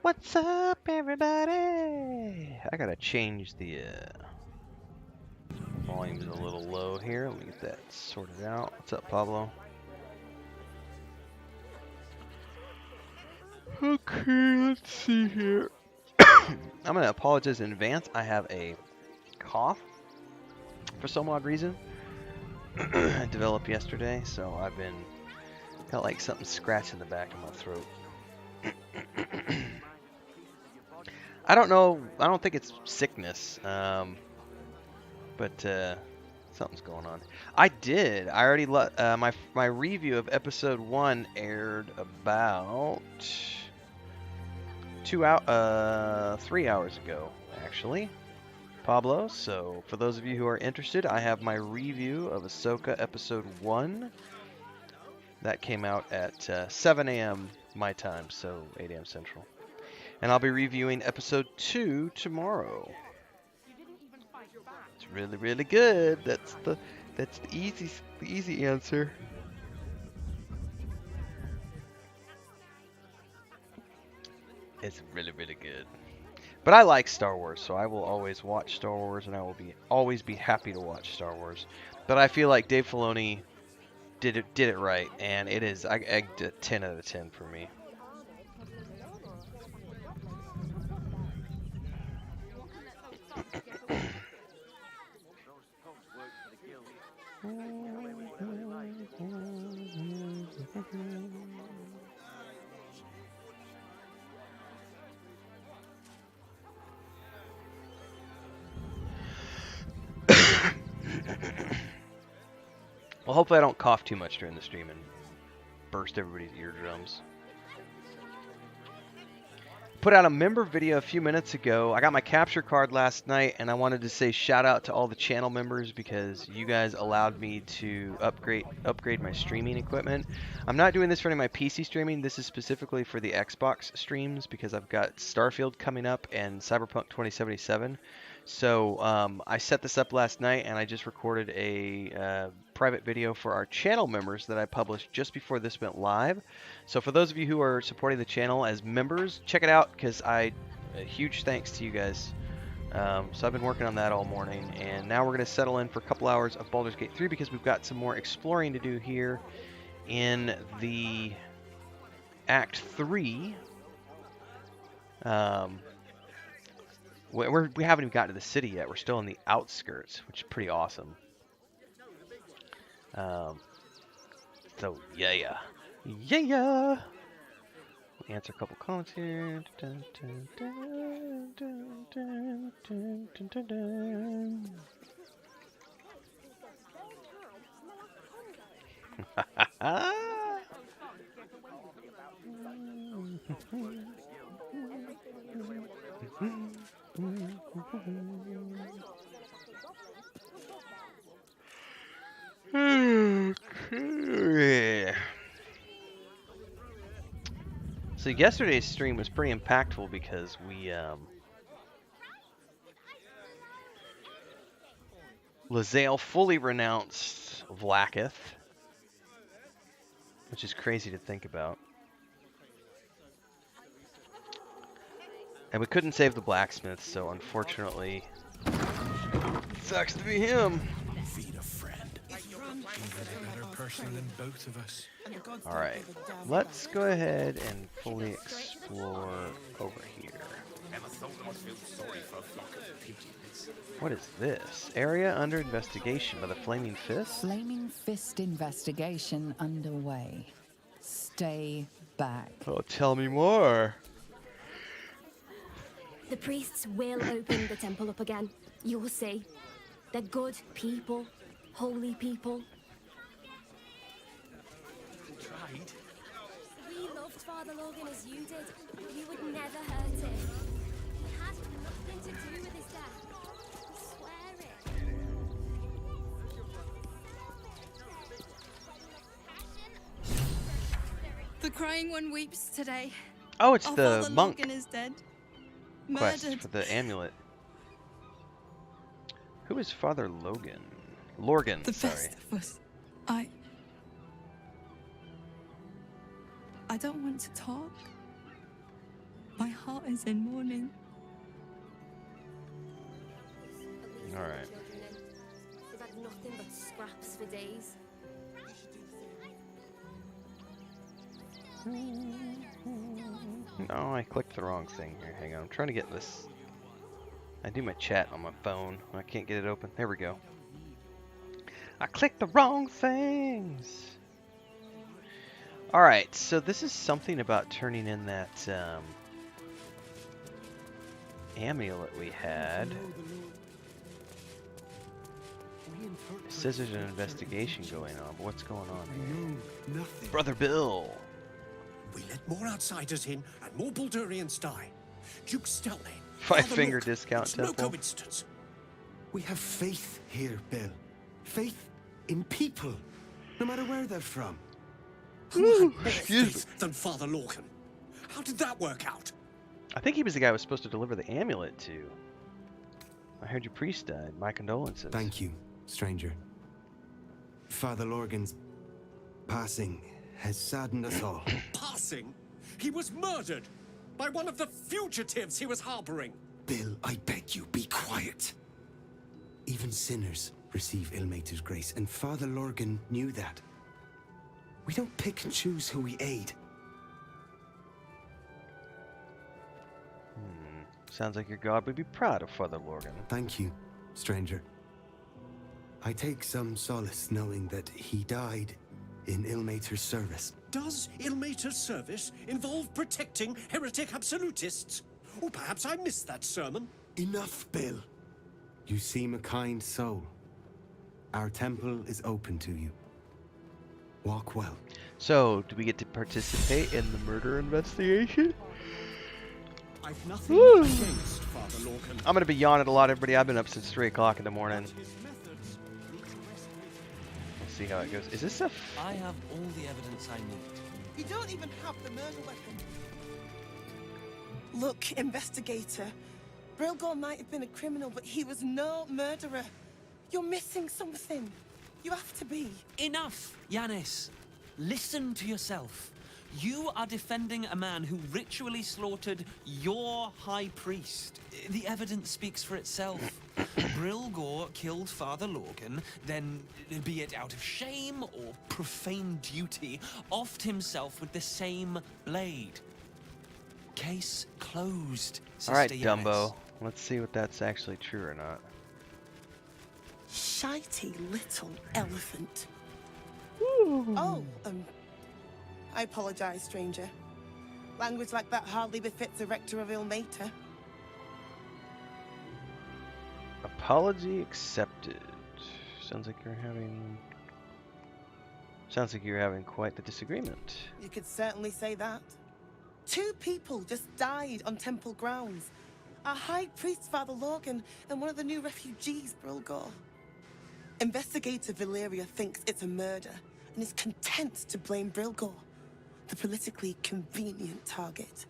What's up, everybody? I gotta change the volume's a little low here. Let me get that sorted out. What's up, Pablo? Okay, let's see here. I'm gonna apologize in advance. I have a cough for some odd reason. I developed yesterday, so I've been got like something scratching the back of my throat. I don't know. I don't think it's sickness, but something's going on. I already my review of episode 1 aired about 3 hours ago, actually, Pablo. So for those of you who are interested, I have my review of Ahsoka episode 1 that came out at 7 a.m. my time, so 8 a.m. Central. And I'll be reviewing episode 2 tomorrow. It's really, really good. That's the easy answer. It's really, really good. But I like Star Wars, so I will always watch Star Wars, and I will always be happy to watch Star Wars. But I feel like Dave Filoni did it right, and it is I egged it 10 out of 10 for me. Well, hopefully I don't cough too much during the stream and burst everybody's eardrums. Put out a member video a few minutes ago. I got my capture card last night, and I wanted to say shout out to all the channel members because you guys allowed me to upgrade my streaming equipment. I'm not doing this for any of my PC streaming. This is specifically for the Xbox streams because I've got Starfield coming up and Cyberpunk 2077. So I set this up last night, and I just recorded a private video for our channel members that I published just before this went live. So for those of you who are supporting the channel as members, check it out because a huge thanks to you guys. So I've been working on that all morning, and now we're going to settle in for a couple hours of Baldur's Gate 3 because we've got some more exploring to do here in the Act 3. We haven't even gotten to the city yet. We're still in the outskirts, which is pretty awesome. So yeah. Answer a couple comments here. Okay. So yesterday's stream was pretty impactful because we Lae'zel fully renounced Vlaakith, which is crazy to think about. And we couldn't save the blacksmith, so unfortunately, sucks to be him. Feed a friend. He's a better person than both of us. Alright, let's go ahead and fully explore over here. What is this? Area under investigation by the Flaming Fist? Flaming Fist investigation underway. Stay back. Oh, tell me more. The priests will open the temple up again. You'll see. They're good people. Holy people. Tried. We loved Father Logan as you did. We would never hurt him. He had nothing to do with his death. I swear it. The crying one weeps today. Oh, it's Our the father monk Logan is dead. quest Murdered. for the amulet. Who is Father Logan? Lorgan, The sorry. best of us. I don't want to talk. My heart is in mourning. All right. They've had nothing but scraps for days. No, I clicked the wrong thing here. Hang on, I'm trying to get this. I do my chat on my phone. I can't get it open. There we go. I clicked the wrong things. All right, so this is something about turning in that amulet we had. It says there's an investigation going on, but what's going on here? Nothing. Brother Bill. We let more outsiders in and more Baldur'ians die. Duke Stellane. Five-finger discount it's no temple. coincidence. We have faith here, Bill. Faith in people, no matter where they're from. Who had more excuse faith than Father Lorcan? How did that work out? I think he was the guy who was supposed to deliver the amulet to. I heard your priest died. My condolences. Thank you, stranger. Father Lorgan's passing has saddened us all. Passing? He was murdered by one of the fugitives he was harboring. Bill, I beg you, be quiet. Even sinners receive Ilmater's grace, and Father Lorgan knew that. We don't pick and choose who we aid. Sounds like your god would be proud of Father Lorgan. Thank you, stranger. I take some solace knowing that he died in Ilmater's service. Does Ilmater's service involve protecting heretic absolutists? Or perhaps I missed that sermon. Enough, Bill. You seem a kind soul. Our temple is open to you. Walk well. So, do we get to participate in the murder investigation? I've nothing Woo. against Father Lorcan. I'm gonna be yawning a lot, everybody. I've been up since 3 o'clock in the morning. Let's see how it goes. Is this a... I have all the evidence I need. You don't even have the murder weapon. Look, investigator. Brilgor might have been a criminal, but he was no murderer. You're missing something. You have to be. Enough, Yanis. Listen to yourself. You are defending a man who ritually slaughtered your high priest. The evidence speaks for itself. Brilgor killed Father Lorgan, then, be it out of shame or profane duty, offed himself with the same blade. Case closed, Sister Alright, Yanis. Dumbo. Let's see what that's actually true or not. Shitey little elephant. Oh, I apologize, stranger. Language like that hardly befits a rector of Ilmater. Apology accepted. Sounds like you're having quite the disagreement. You could certainly say that. 2 people just died on temple grounds. Our high priest, Father Lorgan, and one of the new refugees, Brilgor. Investigator Valeria thinks it's a murder and is content to blame Brilgor, the politically convenient target.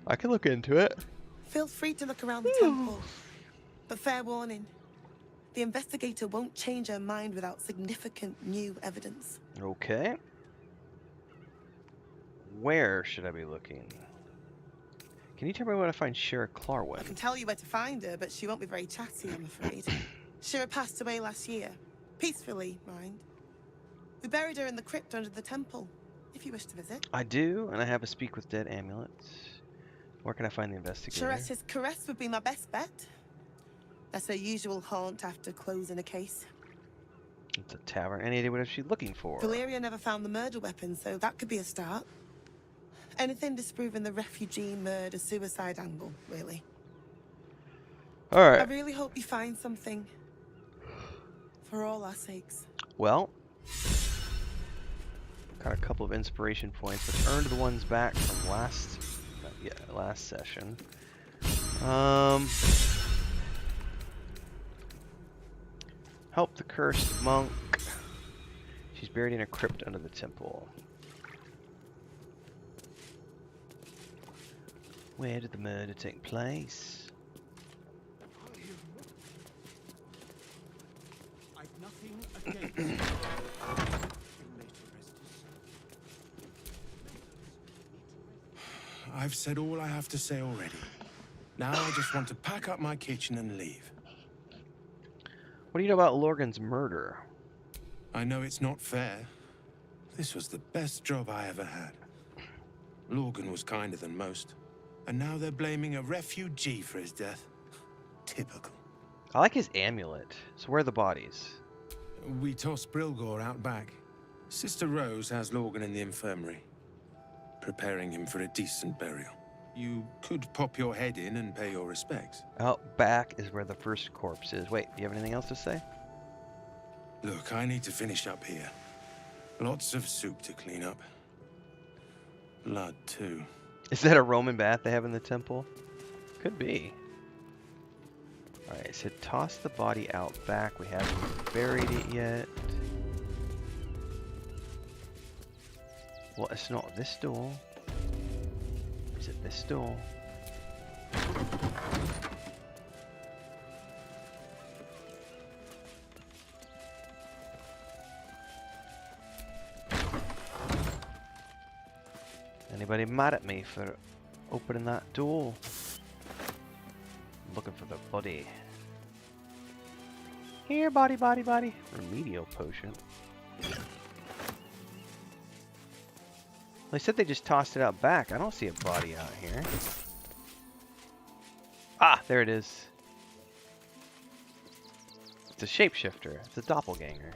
I can look into it. Feel free to look around the temple, but fair warning, the investigator won't change her mind without significant new evidence. Okay. Where should I be looking? Can you tell me where to find Shira I Clarwin? can tell you where to find her, but she won't be very chatty, I'm afraid. Shira passed away last year. Peacefully, mind. We buried her in the crypt under the temple, if you wish to visit. I do, and I have a Speak with Dead amulet. Where can I find the investigator? Shirette's caress would be my best bet. That's her usual haunt after closing a case. It's a tavern. Any idea what she's looking for? Valeria never found the murder weapon, so that could be a start. Anything disproving the refugee murder-suicide angle, really. I Alright. really hope you find something. For all our sakes. Well, got a couple of inspiration points. Let's earn the ones back from last session. Help the cursed monk. She's buried in a crypt under the temple. Where did the murder take place? I've nothing against inmate arrests. I've said all I have to say already. Now I just want to pack up my kitchen and leave. What do you know about Lorgan's murder? I know it's not fair. This was the best job I ever had. Lorgan was kinder than most. And now they're blaming a refugee for his death. Typical. I like his amulet. So where are the bodies? We tossed Brilgor out back. Sister Rose has Lorgan in the infirmary, preparing him for a decent burial. You could pop your head in and pay your respects. Out back is where the first corpse is. Wait, do you have anything else to say? Look, I need to finish up here. Lots of soup to clean up. Blood, too. Is that a Roman bath they have in the temple? Could be. Alright, so toss the body out back. We haven't buried it yet. Well, it's not this door. Is it this door? Anybody mad at me for opening that door? I'm looking for the body. Here, body, body, body. Remedial potion. They said they just tossed it out back. I don't see a body out here. Ah, there it is. It's a shapeshifter. It's a doppelganger.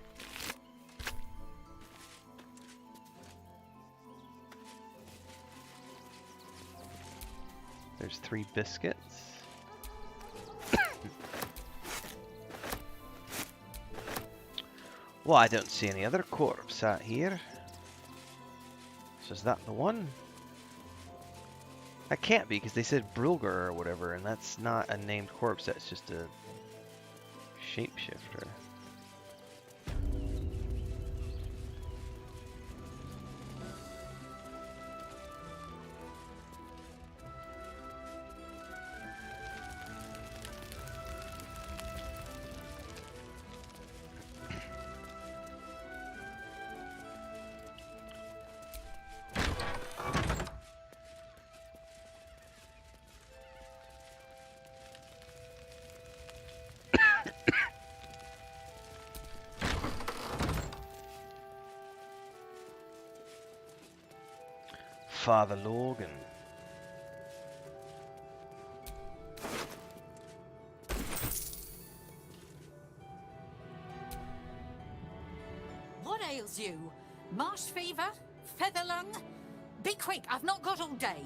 There's 3 biscuits. Well, I don't see any other corpse out here. So is that the one? That can't be, because they said Brilgor or whatever, and that's not a named corpse, that's just a shapeshifter. Father Lorgan. What ails you? Marsh fever? Feather lung? Be quick, I've not got all day.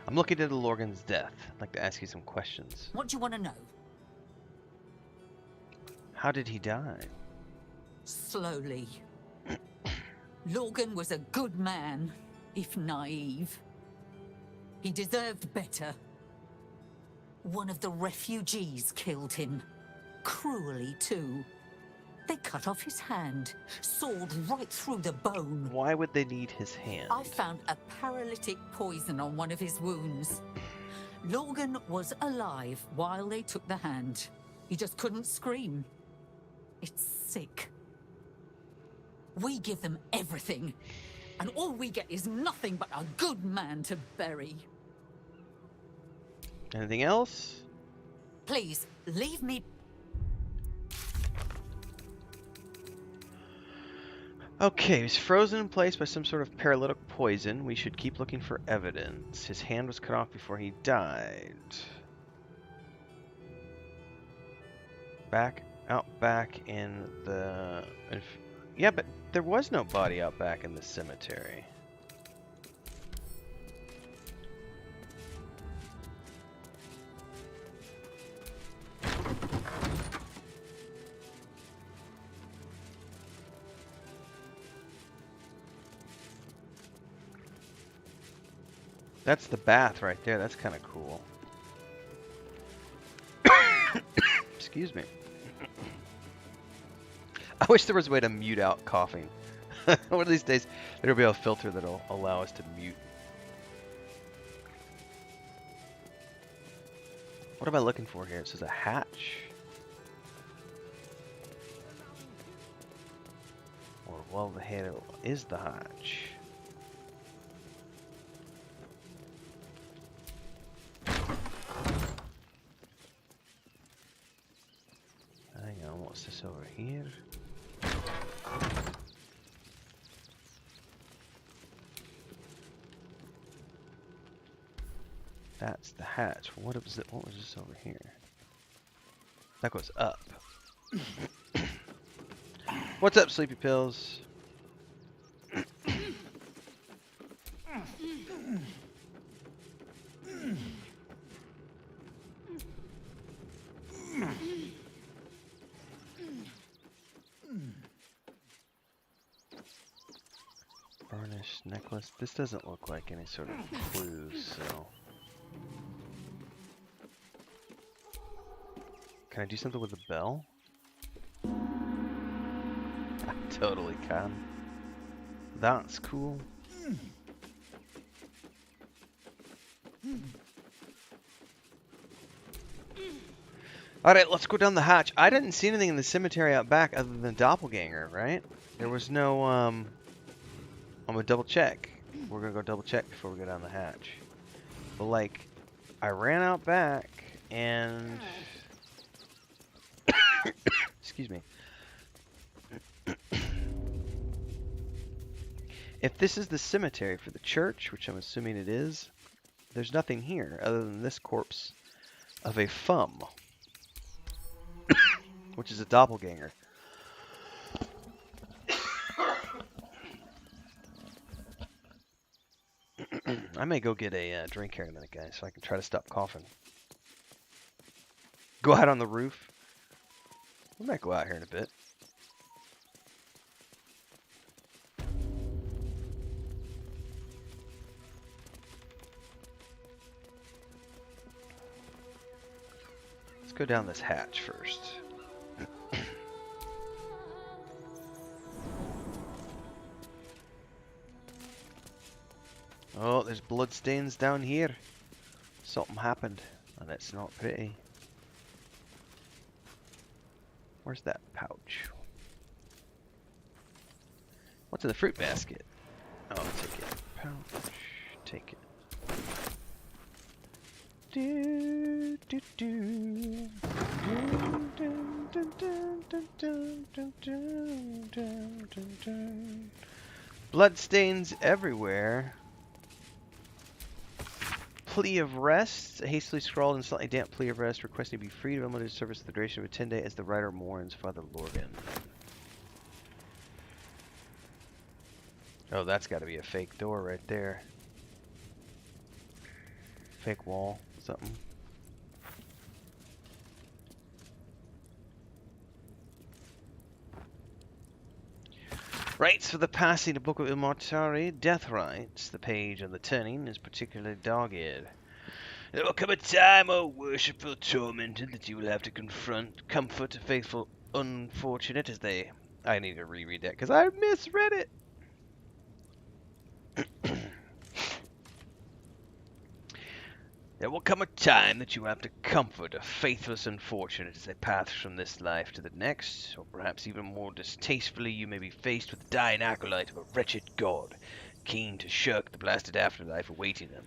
I'm looking into Lorgan's death. I'd like to ask you some questions. What do you want to know? How did he die? Slowly. Lorgan was a good man, if naive. He deserved better. One of the refugees killed him. Cruelly, too. They cut off his hand, sawed right through the bone. Why would they need his hand? I found a paralytic poison on one of his wounds. Lorgan was alive while they took the hand. He just couldn't scream. It's sick. We give them everything, and all we get is nothing but a good man to bury. Anything else? Please, leave me. Okay, he was frozen in place by some sort of paralytic poison. We should keep looking for evidence. His hand was cut off before he died. Out back in the... Yeah, but there was no body out back in the cemetery. That's the bath right there. That's kind of cool. Excuse me. I wish there was a way to mute out coughing. One of these days, there'll be a filter that'll allow us to mute. What am I looking for here? It says a hatch. Or, well, the hell is the hatch? Hang on, what's this over here? That's the hatch. What was it? What was this over here? That goes up. What's up, Sleepy Pills? Burnished necklace. This doesn't look like any sort of clue, so. Can I do something with the bell? I totally can. That's cool. Alright, let's go down the hatch. I didn't see anything in the cemetery out back other than Doppelganger, right? There was no, I'm gonna double check. We're gonna go double check before we go down the hatch. But, like, I ran out back and... Excuse me. If this is the cemetery for the church, which I'm assuming it is, there's nothing here other than this corpse of a fum, which is a doppelganger. I may go get a drink here in a minute, guys, so I can try to stop coughing. Go out on the roof. We might go out here in a bit. Let's go down this hatch first. Oh, there's bloodstains down here. Something happened, and it's not pretty. Where's that pouch? What's in the fruit basket? Oh, I'll take it. Pouch. Take it. Do, do, do. Bloodstains everywhere. Plea of rest. A hastily scrawled and slightly damp plea of rest requesting to be freed of unlimited service for the duration of a 10-day as the writer mourns Father Lorgan. Oh, that's got to be a fake door right there. Fake wall, something. Rites for the passing, the Book of Immortality, death rites. The page on the turning is particularly dogged. There will come a time, O worshipful tormented, that you will have to confront, comfort a faithful unfortunate as they... I need to reread that because I misread it. There will come a time that you will have to comfort a faithless unfortunate as they pass from this life to the next, or perhaps even more distastefully you may be faced with the dying acolyte of a wretched god, keen to shirk the blasted afterlife awaiting them.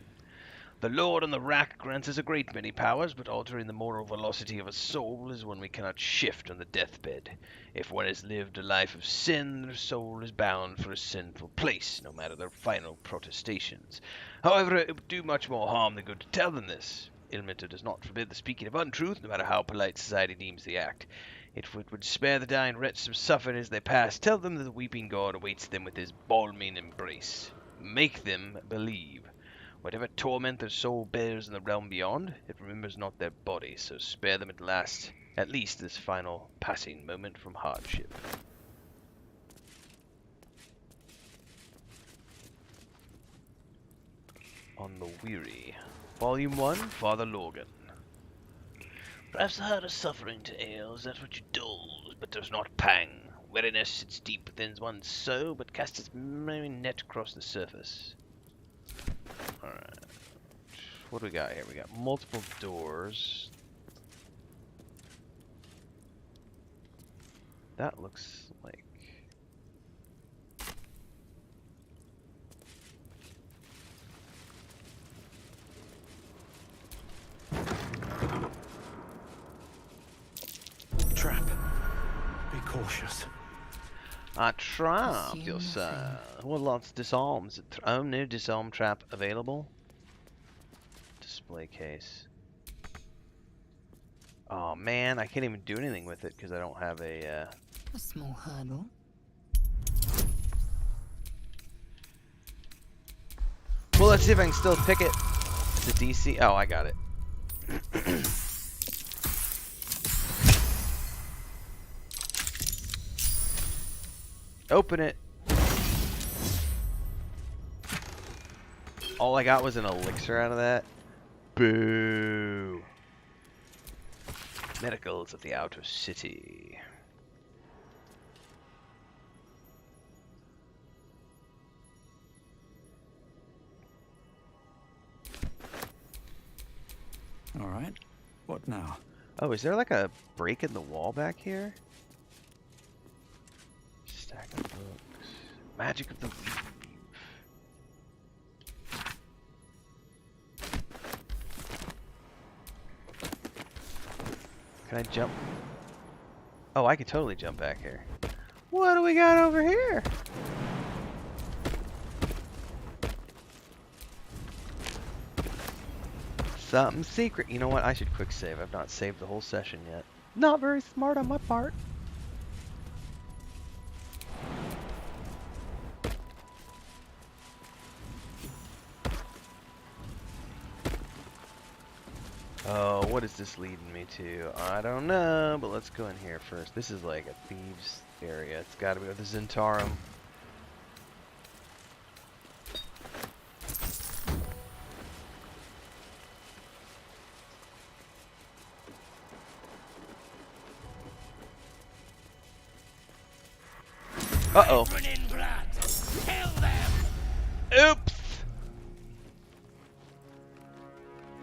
The Lord on the rack grants us a great many powers, but altering the moral velocity of a soul is one we cannot shift on the deathbed. If one has lived a life of sin, their soul is bound for a sinful place, no matter their final protestations. However, it would do much more harm than good to tell them this. Ilmater does not forbid the speaking of untruth, no matter how polite society deems the act. If it would spare the dying wretch some suffering as they pass, tell them that the weeping god awaits them with his balming embrace. Make them believe. Whatever torment their soul bears in the realm beyond, it remembers not their body, so spare them at least this final passing moment from hardship. On the Weary. Volume 1, Father Lorgan. Perhaps the heart is suffering to ail, is that what you dole, but does not pang. Weariness sits deep within one's soul, but casts its merry net across the surface. Alright. What do we got here? We got multiple doors. That looks like... Trap. Be cautious. I trapped yourself. Well, lots disarms. Oh, new disarm trap available. Display case. Oh man, I can't even do anything with it because I don't have a. A small hurdle. Well, let's see if I can still pick it. The DC. Oh, I got it. Open it. All I got was an elixir out of that. Boo. Medicals of the outer city. All right. What now? Oh, is there like a break in the wall back here? Stack of books. Magic of the Weave. Can I jump? Oh, I could totally jump back here. What do we got over here? Something secret. You know what? I should quick save. I've not saved the whole session yet. Not very smart on my part. Oh, what is this leading me to? I don't know, but let's go in here first. This is like a thieves area. It's got to be with the Zentarum. Uh-oh. Oops!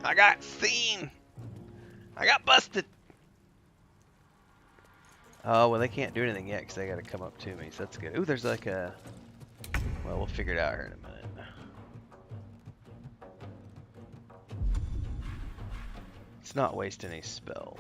I got seen! I got busted! Oh, well, they can't do anything yet because they got to come up to me, so that's good. Ooh, there's like a... Well, we'll figure it out here in a minute. Let's not waste any spells.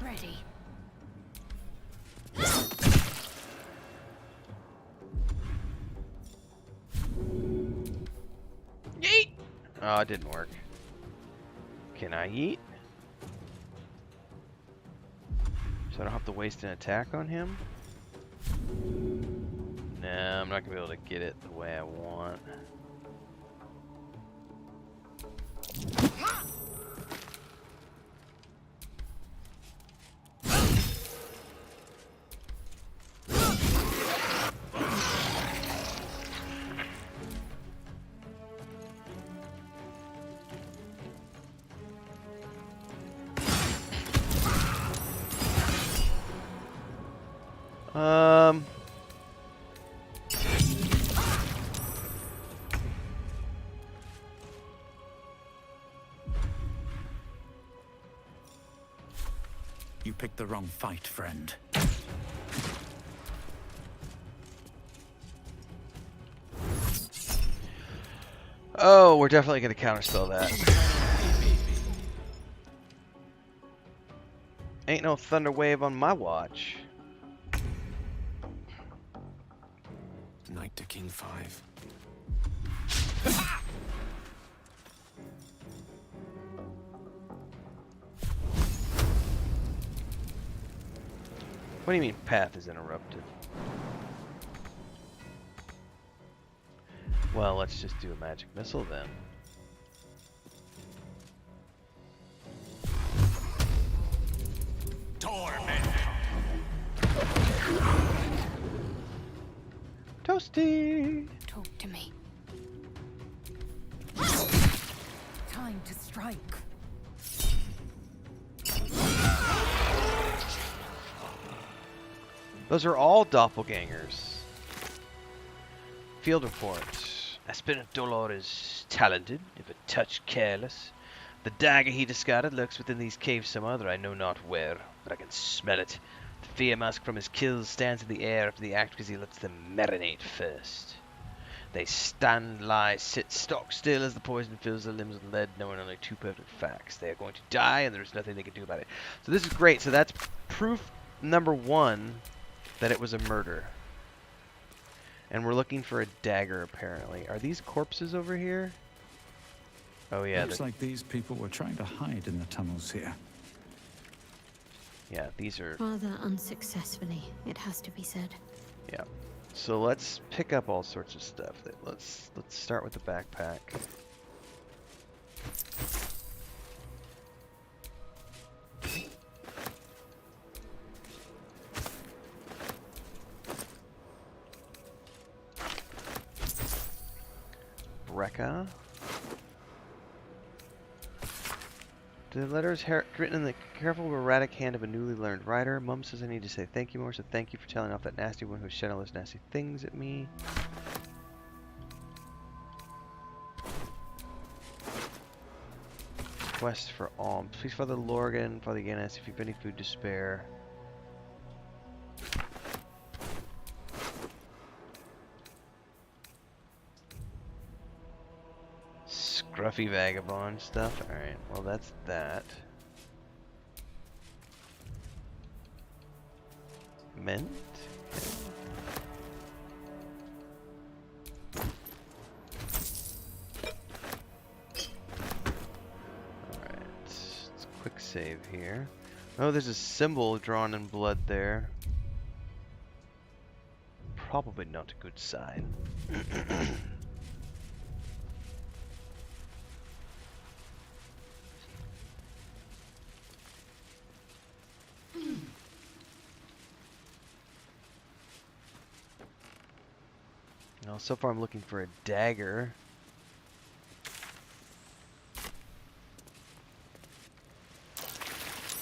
Ready. Yeet! Oh, it didn't work. Can I yeet? So I don't have to waste an attack on him? Nah, I'm not gonna be able to get it the way I want. You picked the wrong fight, friend. Oh, we're definitely gonna counterspell that. Ain't no thunder wave on my watch. Knight to King 5. What do you mean path is interrupted? Well, let's just do a magic missile then. Torment Toasty! Talk to me. Time to strike. Those are all doppelgangers. Field report. Aspirant is talented, if a touch careless. The dagger he discarded lurks within these caves somewhere, I know not where, but I can smell it. The fear mask from his kills stands in the air after the act because he lets them marinate first. They stand, lie, sit stock still as the poison fills their limbs with lead, knowing only two perfect facts. They are going to die, and there is nothing they can do about it. So this is great. So that's proof number 1 that it was a murder. And we're looking for a dagger, apparently. Are these corpses over here? Oh, yeah. Looks like these people were trying to hide in the tunnels here. Yeah, these are... Rather unsuccessfully, it has to be said. Yeah. So let's pick up all sorts of stuff. Let's start with the backpack. Brecca. The letter is written in the careful, erratic hand of a newly learned writer. Mum says I need to say thank you more, so thank you for telling off that nasty one who said all those nasty things at me. Quest for alms. Please, Father Lorgan, Father Yanis, if you have any food to spare. Scruffy vagabond stuff. Alright, well that's that. Mint? Alright, let's quick save here. Oh, there's a symbol drawn in blood there. Probably not a good sign. Now, so far I'm looking for a dagger.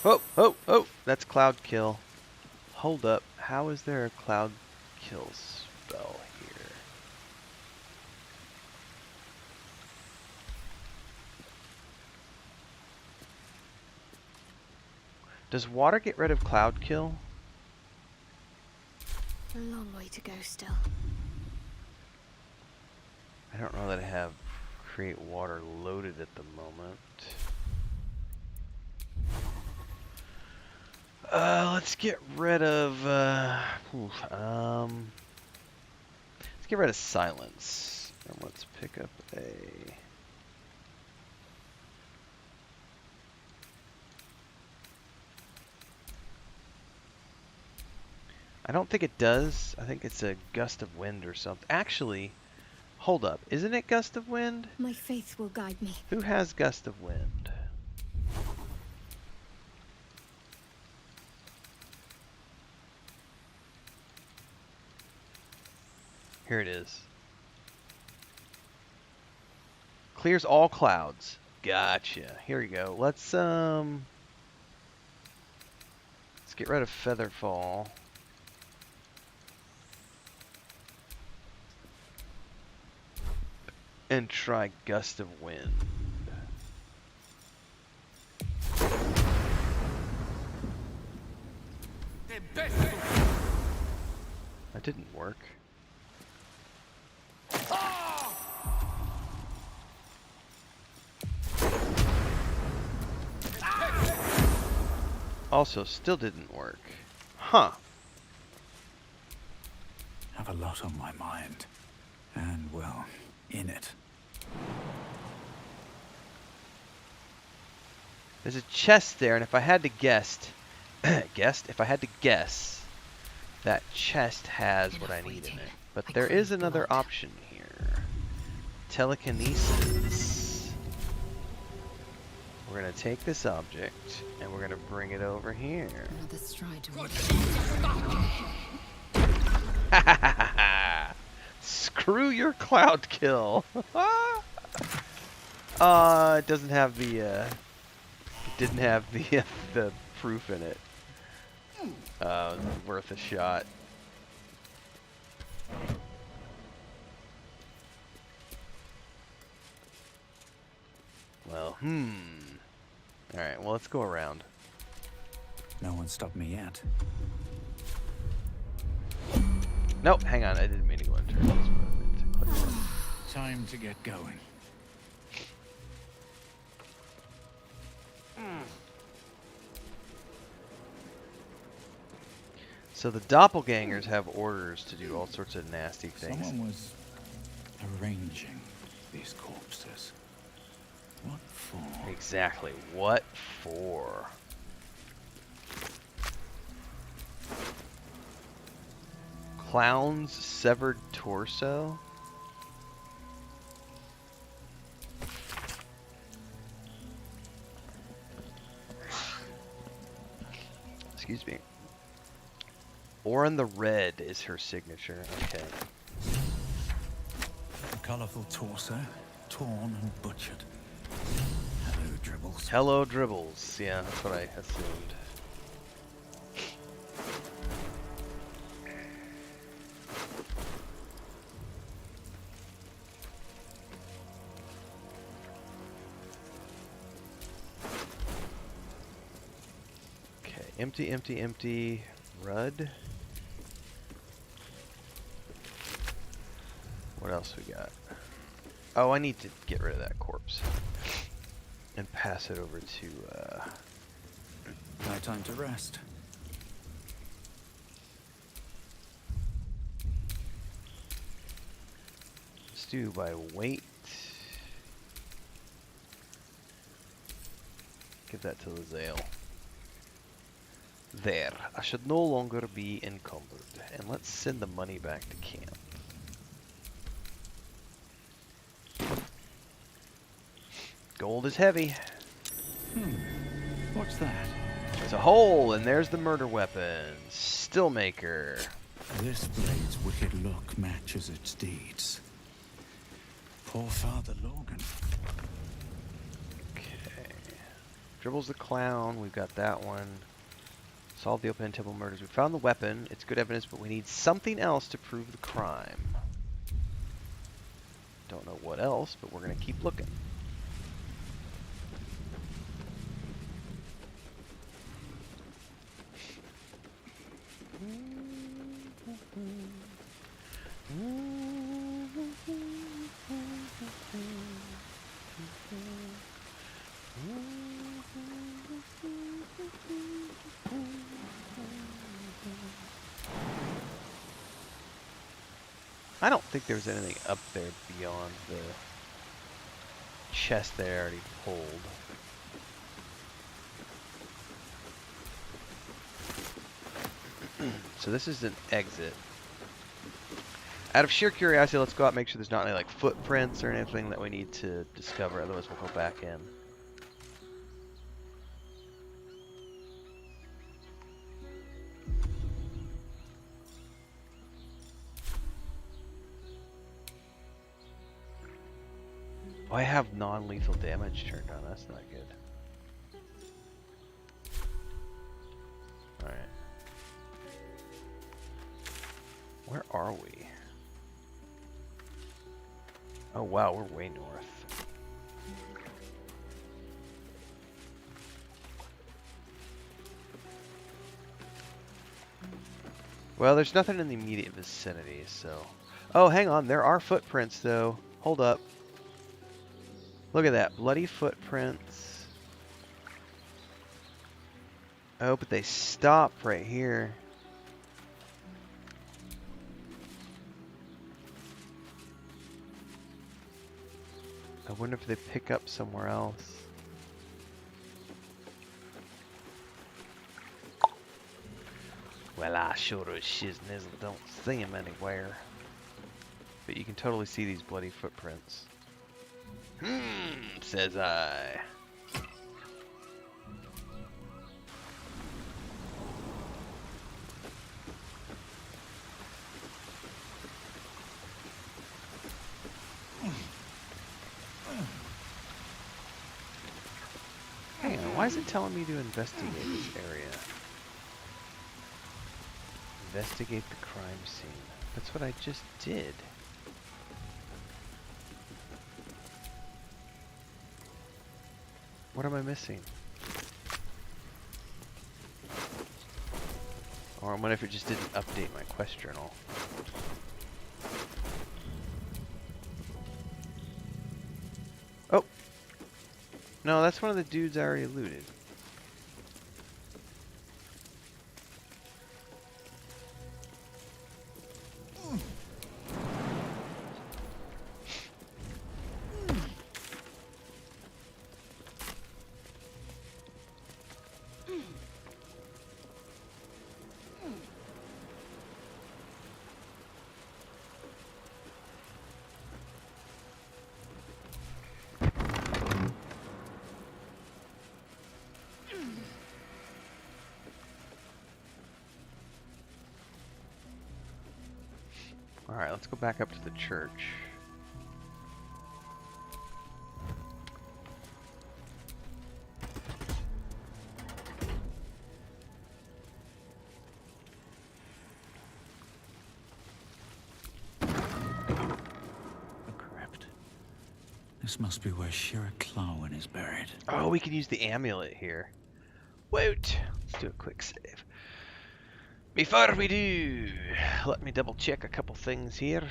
Oh, oh, oh! That's cloud kill. Hold up. How is there a cloud kill spell here? Does water get rid of cloud kill? A long way to go still. I don't know that I have create water loaded at the moment. Let's get rid of let's get rid of silence, and let's pick up a I don't think it does. I think it's a gust of wind or something. Actually, hold up. Isn't it gust of wind? My faith will guide me. Who has gust of wind? Here it is. Clears all clouds. Gotcha. Here we go. Let's get rid of Featherfall. And try Gust of Wind. That didn't work. Also, still didn't work. Huh. Have a lot on my mind. And, well, in it. There's a chest there, and if I had to guess, if I had to guess, that chest has what I need in it. But there is another option here. Telekinesis. We're gonna take this object, and we're gonna bring it over here. Another stride towards Brew your cloud kill. It doesn't have the it didn't have the the proof in it. Worth a shot. Well, Alright, well, let's go around. No one stopped me yet. Nope, hang on, I didn't mean to go into turns, but I meant to click on. Time to get going. So the doppelgangers have orders to do all sorts of nasty things. Someone was arranging these corpses. What for? Exactly, what for? Clown's severed torso? Excuse me. Orin the Red is her signature. Okay. A colorful torso, torn and butchered. Hello, Dribbles. Hello, Dribbles. Yeah, that's what I assumed. Okay, empty, empty, empty. Rudd. What else we got? Oh, I need to get rid of that corpse and pass it over to No time to rest. let's do by weight. Give that to Lazale. There. I should no longer be encumbered. And let's send the money back to camp. Gold is heavy. What's that? It's a hole, and there's the murder weapon. Stillmaker. This blade's wicked look matches its deeds. Poor Father Logan. Okay. Dribbles the clown. We've got that one. Solve the open temple murders. We found the weapon. It's good evidence, but we need something else to prove the crime. Don't know what else, but we're going to keep looking. I don't think there's anything up there beyond the chest they already pulled. So this is an exit. Out of sheer curiosity, let's go out and make sure there's not any like footprints or anything that we need to discover, otherwise we'll go back in. Oh, I have non-lethal damage turned on. That's not good. Alright. Where are we? Oh wow, we're way north. Well, there's nothing in the immediate vicinity, so... Oh, hang on. There are footprints, though. Hold up. Look at that. Bloody footprints. Oh, but they stop right here. I wonder if they pick up somewhere else. Well, I sure as shiznizz don't see him anywhere. But you can totally see these bloody footprints. Says I. Why is it telling me to investigate this area? Investigate the crime scene. That's what I just did. What am I missing? Or I wonder if it just didn't update my quest journal. Oh! No, that's one of the dudes I already looted. Alright, let's go back up to the church. A crypt. This must be where Shira Clawin is buried. Oh, we can use the amulet here. Woot! Let's do a quick save. Before we do, let me double check a couple things here.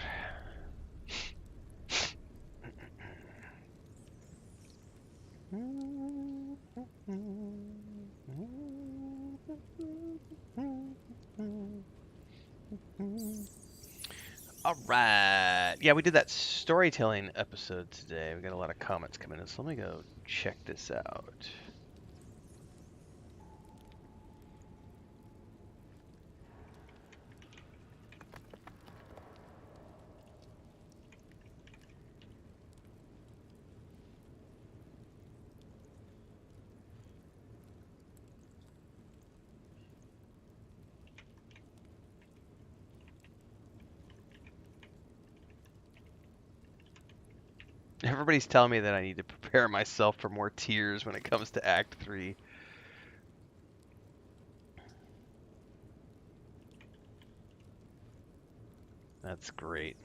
Alright. Yeah, we did that storytelling episode today. We got a lot of comments coming in, so let me go check this out. Everybody's telling me that I need to prepare myself for more tears when it comes to Act 3. That's great.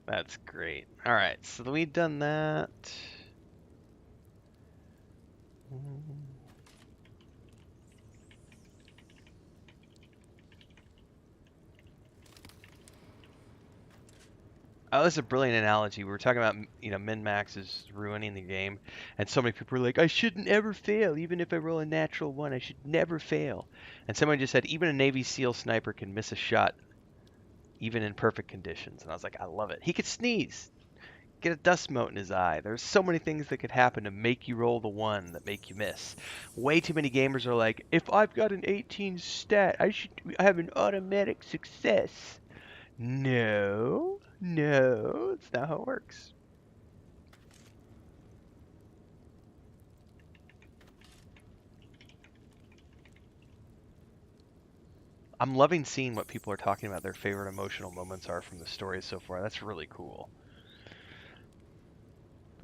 That's great. Alright, so we've done that. Oh, this is a brilliant analogy. We were talking about, min-max is ruining the game, and so many people are like, I shouldn't ever fail. Even if I roll a natural 1, I should never fail. And someone just said, even a Navy SEAL sniper can miss a shot, even in perfect conditions. And I was like, I love it. He could sneeze, get a dust mote in his eye. There's so many things that could happen to make you roll the 1 that make you miss. Way too many gamers are like, if I've got an 18 stat, I should have an automatic success. No, that's not how it works. I'm loving seeing what people are talking about their favorite emotional moments are from the story so far. That's really cool.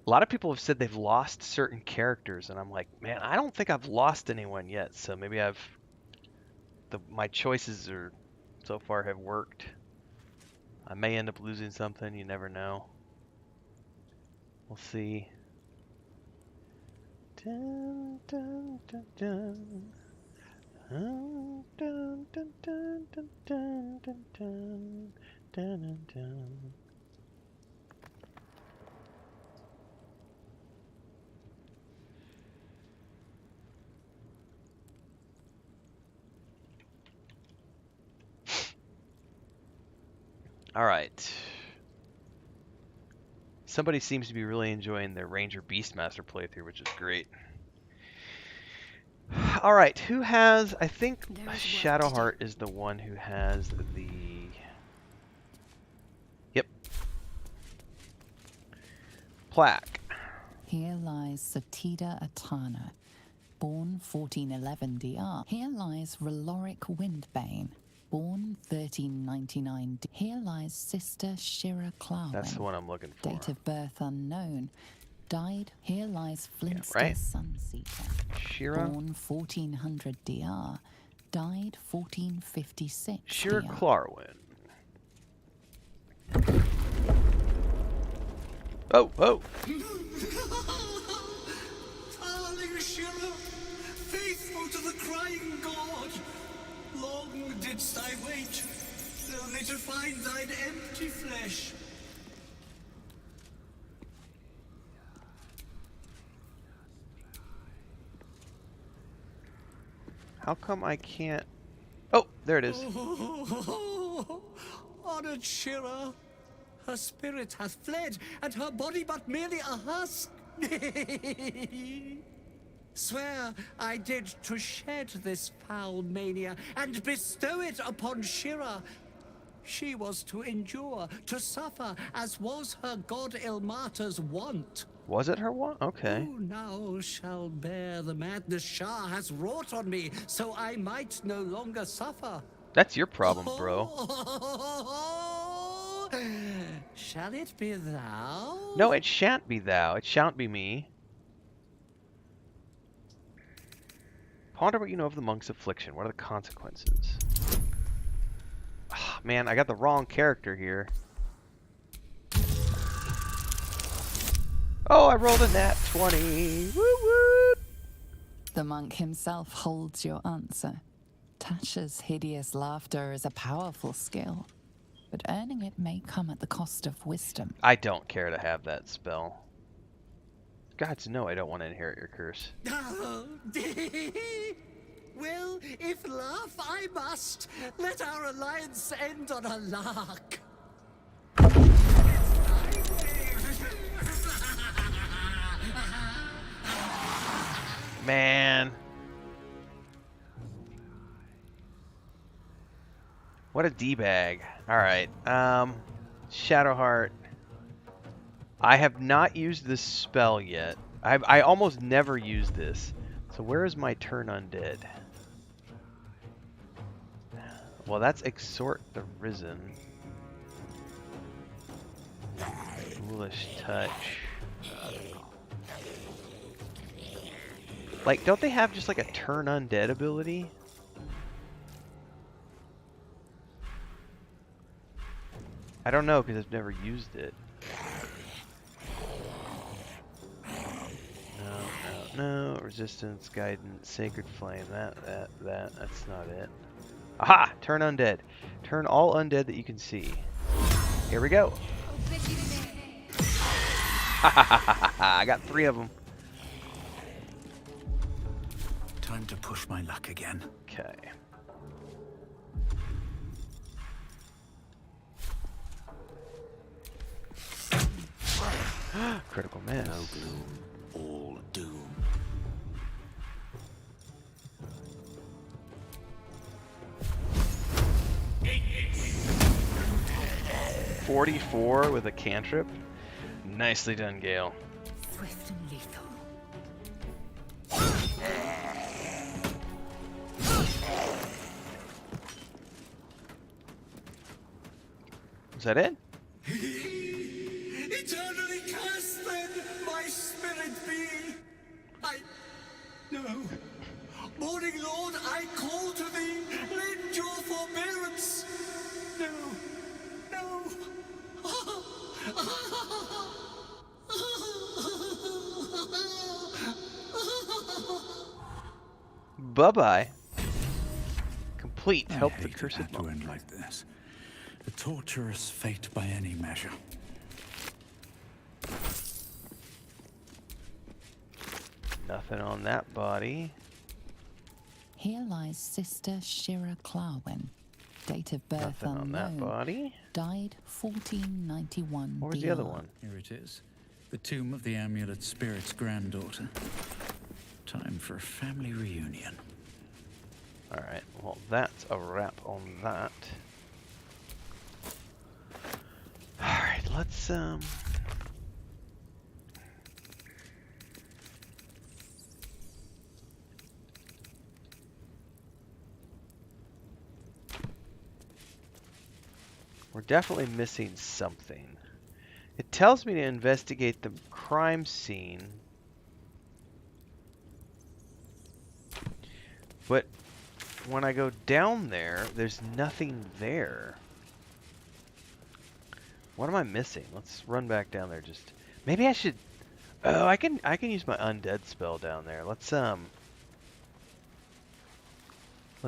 A lot of people have said they've lost certain characters, and I'm like, man, I don't think I've lost anyone yet. So maybe my choices are so far have worked. I may end up losing something. You never know. We'll see. Dun, dun, dun, dun. Dun, dun, dun, dun, dun, dun, dun, dun, dun, dun. All right. Somebody seems to be really enjoying their Ranger Beastmaster playthrough, which is great. All right, who has? I think Shadowheart is the one who has the. Yep. Plaque. Here lies Satida Atana, born 1411 DR. Here lies Reloric Windbane, born 1399. Here lies Sister Shira Clarwin. That's the one I'm looking for. Date of birth unknown. Died. Here lies Flintster right? Sunseeker, Shira. born 1400 DR. Died 1456 Shira DR. Clarwin. Oh, oh. Darling Shira, faithful to the crying god, long didst I wait, only to find thine empty flesh. How come I can't? Oh, there it is. Honored Shira, her spirit hath fled, and her body but merely a husk. Swear I did to shed this foul mania and bestow it upon Shira. She was to endure, to suffer, as was her god Ilmata's wont. Was it her one? Okay. Who now shall bear the madness Shah has wrought on me, so I might no longer suffer? That's your problem, bro. Shall it be thou? No, it shan't be thou. It shan't be me. Ponder what you know of the monk's affliction. What are the consequences? Oh, man, I got the wrong character here. Oh, I rolled a nat 20. Woo woo! The monk himself holds your answer. Tasha's hideous laughter is a powerful skill, but earning it may come at the cost of wisdom. I don't care to have that spell. Gods know I don't want to inherit your curse. Well, if laugh I must, let our alliance end on a lark. Man. What a D-bag. Alright. Shadowheart. I have not used this spell yet. I almost never use this. So where is my turn undead? Well, that's exhort the risen. Foolish touch. Like, don't they have just like a turn undead ability? I don't know because I've never used it. No. Resistance, guidance, sacred flame. That's not it. Aha! Turn undead. Turn all undead that you can see. Here we go. I got 3 of them. Time to push my luck again. Okay. Critical miss. No gloom, all doom. .44 with a cantrip. Nicely done, Gale. Swift and lethal. Is that it? Eternally cast then my spirit be. No. Morning Lord, I call to thee, lend your forbearance. No. Bye-bye. Complete. I Help the hate it cursed had to monk. end like this. A torturous fate by any measure. Nothing on that body. Here lies Sister Shira Clarwin, date of birth Nothing on that unknown, body. died 1491 Where's DR. the other one? Here it is. The tomb of the amulet spirit's granddaughter. Time for a family reunion. Alright, well that's a wrap on that. Alright, let's we're definitely missing something. It tells me to investigate the crime scene. But when I go down there, there's nothing there. What am I missing? Let's run back down there. Just maybe I should. Oh, I can use my undead spell down there. Let's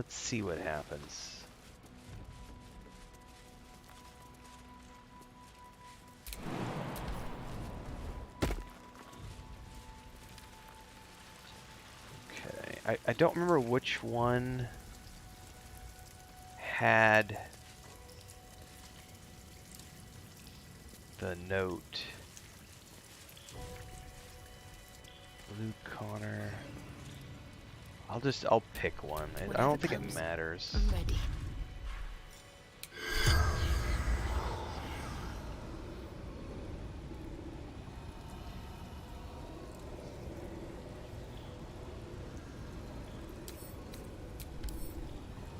see what happens. I don't remember which one had the note. Blue Connor. I'll pick one. I don't think it matters. I'm ready.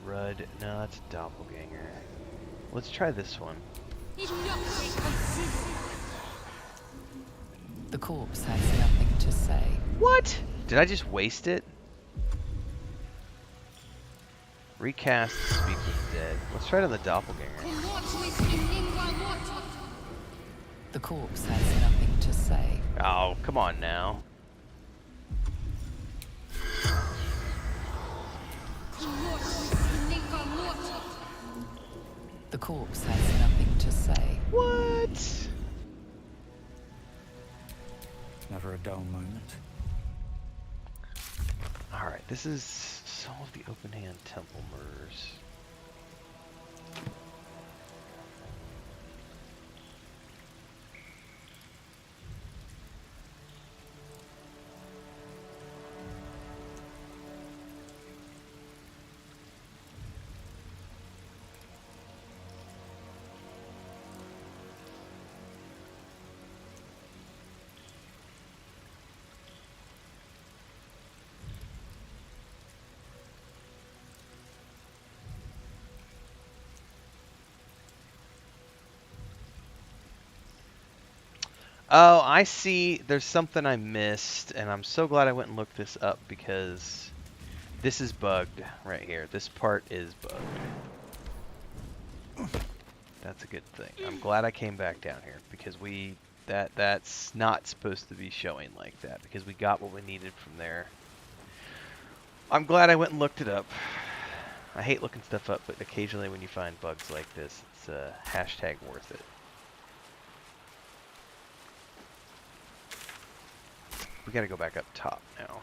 Rudd. No, that's a doppelganger. Let's try this one. The corpse has nothing to say. What? Did I just waste it? Recast Speak with Dead. Let's try it on the doppelganger. The corpse has nothing to say. Oh, come on now. The corpse has nothing to say. What? Never a dull moment. Alright, this is Solve the Open Hand Temple Murders. Oh, I see. There's something I missed, and I'm so glad I went and looked this up because this is bugged right here. This part is bugged. That's a good thing. I'm glad I came back down here because that's not supposed to be showing like that because we got what we needed from there. I'm glad I went and looked it up. I hate looking stuff up, but occasionally when you find bugs like this, it's hashtag worth it. We gotta go back up top now.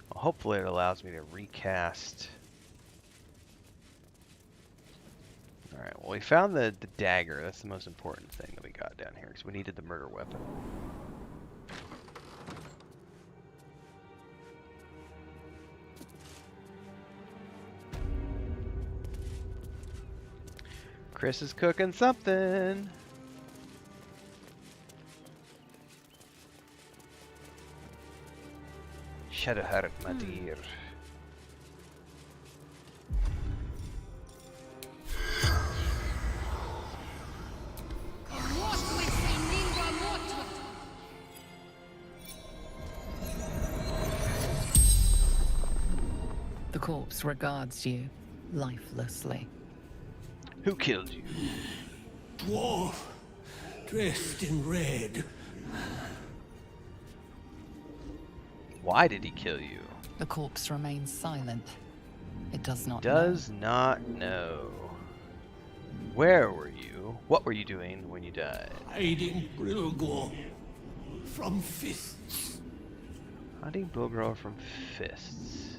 Well, hopefully it allows me to recast. Alright, well we found the dagger. That's the most important thing that we got down here because we needed the murder weapon. Chris is cooking something. Shadowheart, my dear. The corpse regards you lifelessly. Who killed you? Dwarf, dressed in red. Why did he kill you? The corpse remains silent. It does not Does not know. Where were you? What were you doing when you died? Hiding Brilgor from fists. Hiding Brilgor from fists.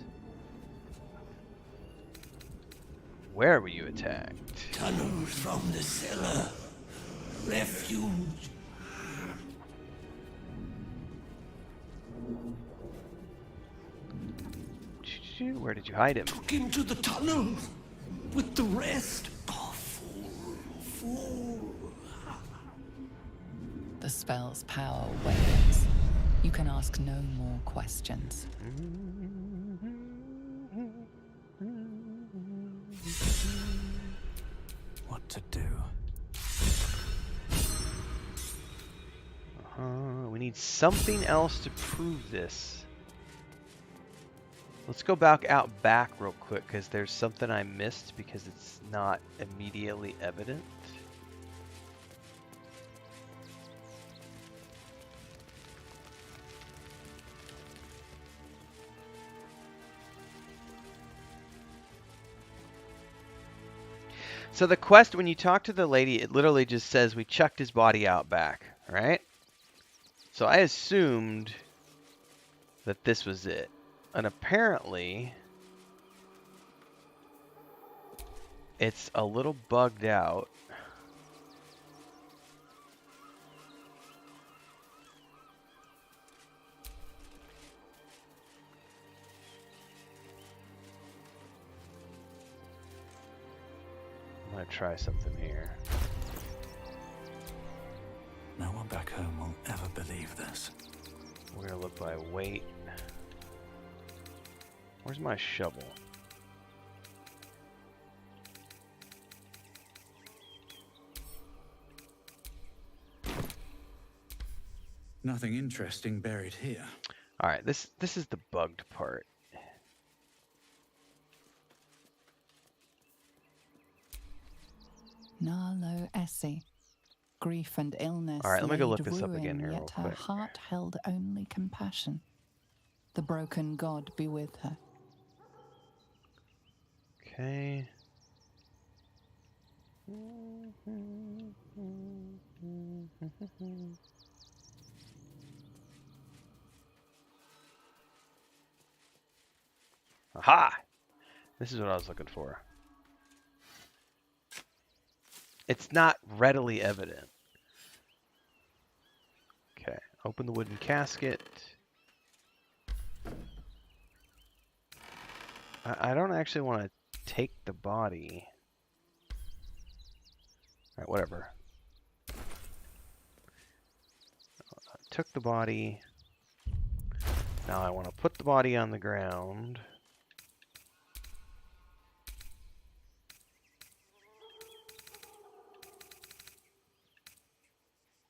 Where were you attacked? Tunnels from the cellar. Refuge. Where did you hide him? Took him to the tunnel with the rest. Oh, fool. The spell's power wanes. You can ask no more questions. What to do? We need something else to prove this. Let's go back real quick, because there's something I missed because it's not immediately evident. So the quest, when you talk to the lady, it literally just says we chucked his body out back, right? So I assumed that this was it. And apparently, it's a little bugged out. I'm gonna try something here. No one back home will ever believe this. We're gonna look by weight. Where's my shovel? Nothing interesting buried here. All right, this is the bugged part. Narlo Essie. Grief and illness. All right, let me go laid look this up again here ruin, real yet her quick. heart held only compassion. The broken god be with her. Okay. Aha! This is what I was looking for. It's not readily evident. Okay, open the wooden casket. I don't actually want to take the body. Alright, whatever. Took the body. Now I want to put the body on the ground.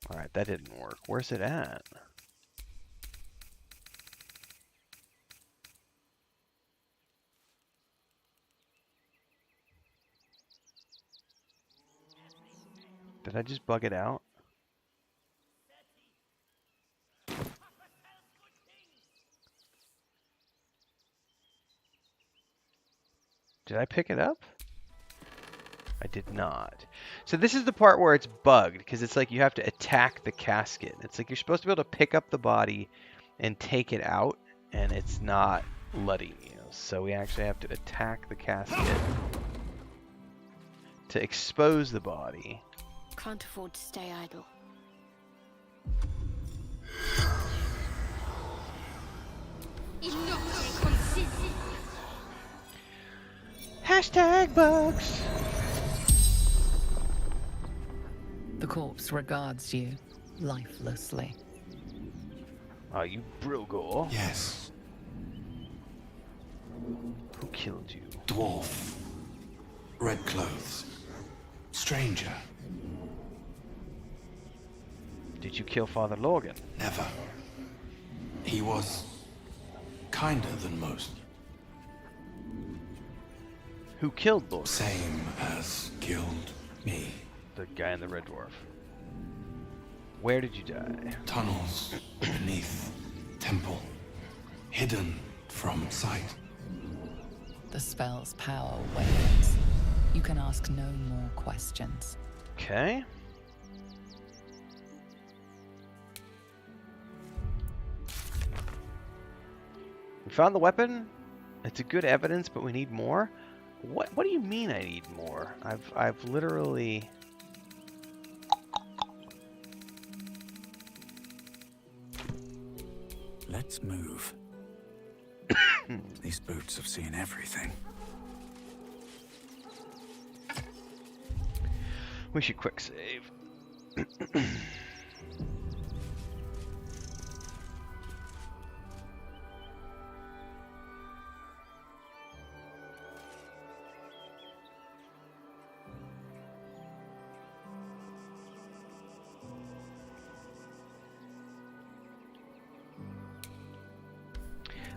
Alright, that didn't work. Where's it at? Did I just bug it out? Did I pick it up? I did not. So this is the part where it's bugged, because it's like you have to attack the casket. It's like you're supposed to be able to pick up the body and take it out, and it's not letting you. So we actually have to attack the casket to expose the body. Can't afford to stay idle. Hashtag bugs. The corpse regards you lifelessly. Are you Brilgor? Yes. Who killed you? Dwarf. Red clothes. Stranger. Did you kill Father Lorgan? Never. He was kinder than most. Who killed Lorgan? Same as killed me. The guy in the Red Dwarf. Where did you die? Tunnels beneath temple. Hidden from sight. The spell's power wanes. You can ask no more questions. Okay. We found the weapon. It's a good evidence, but we need more. What do you mean I need more? I've literally. Let's move. These boots have seen everything. We should quick save.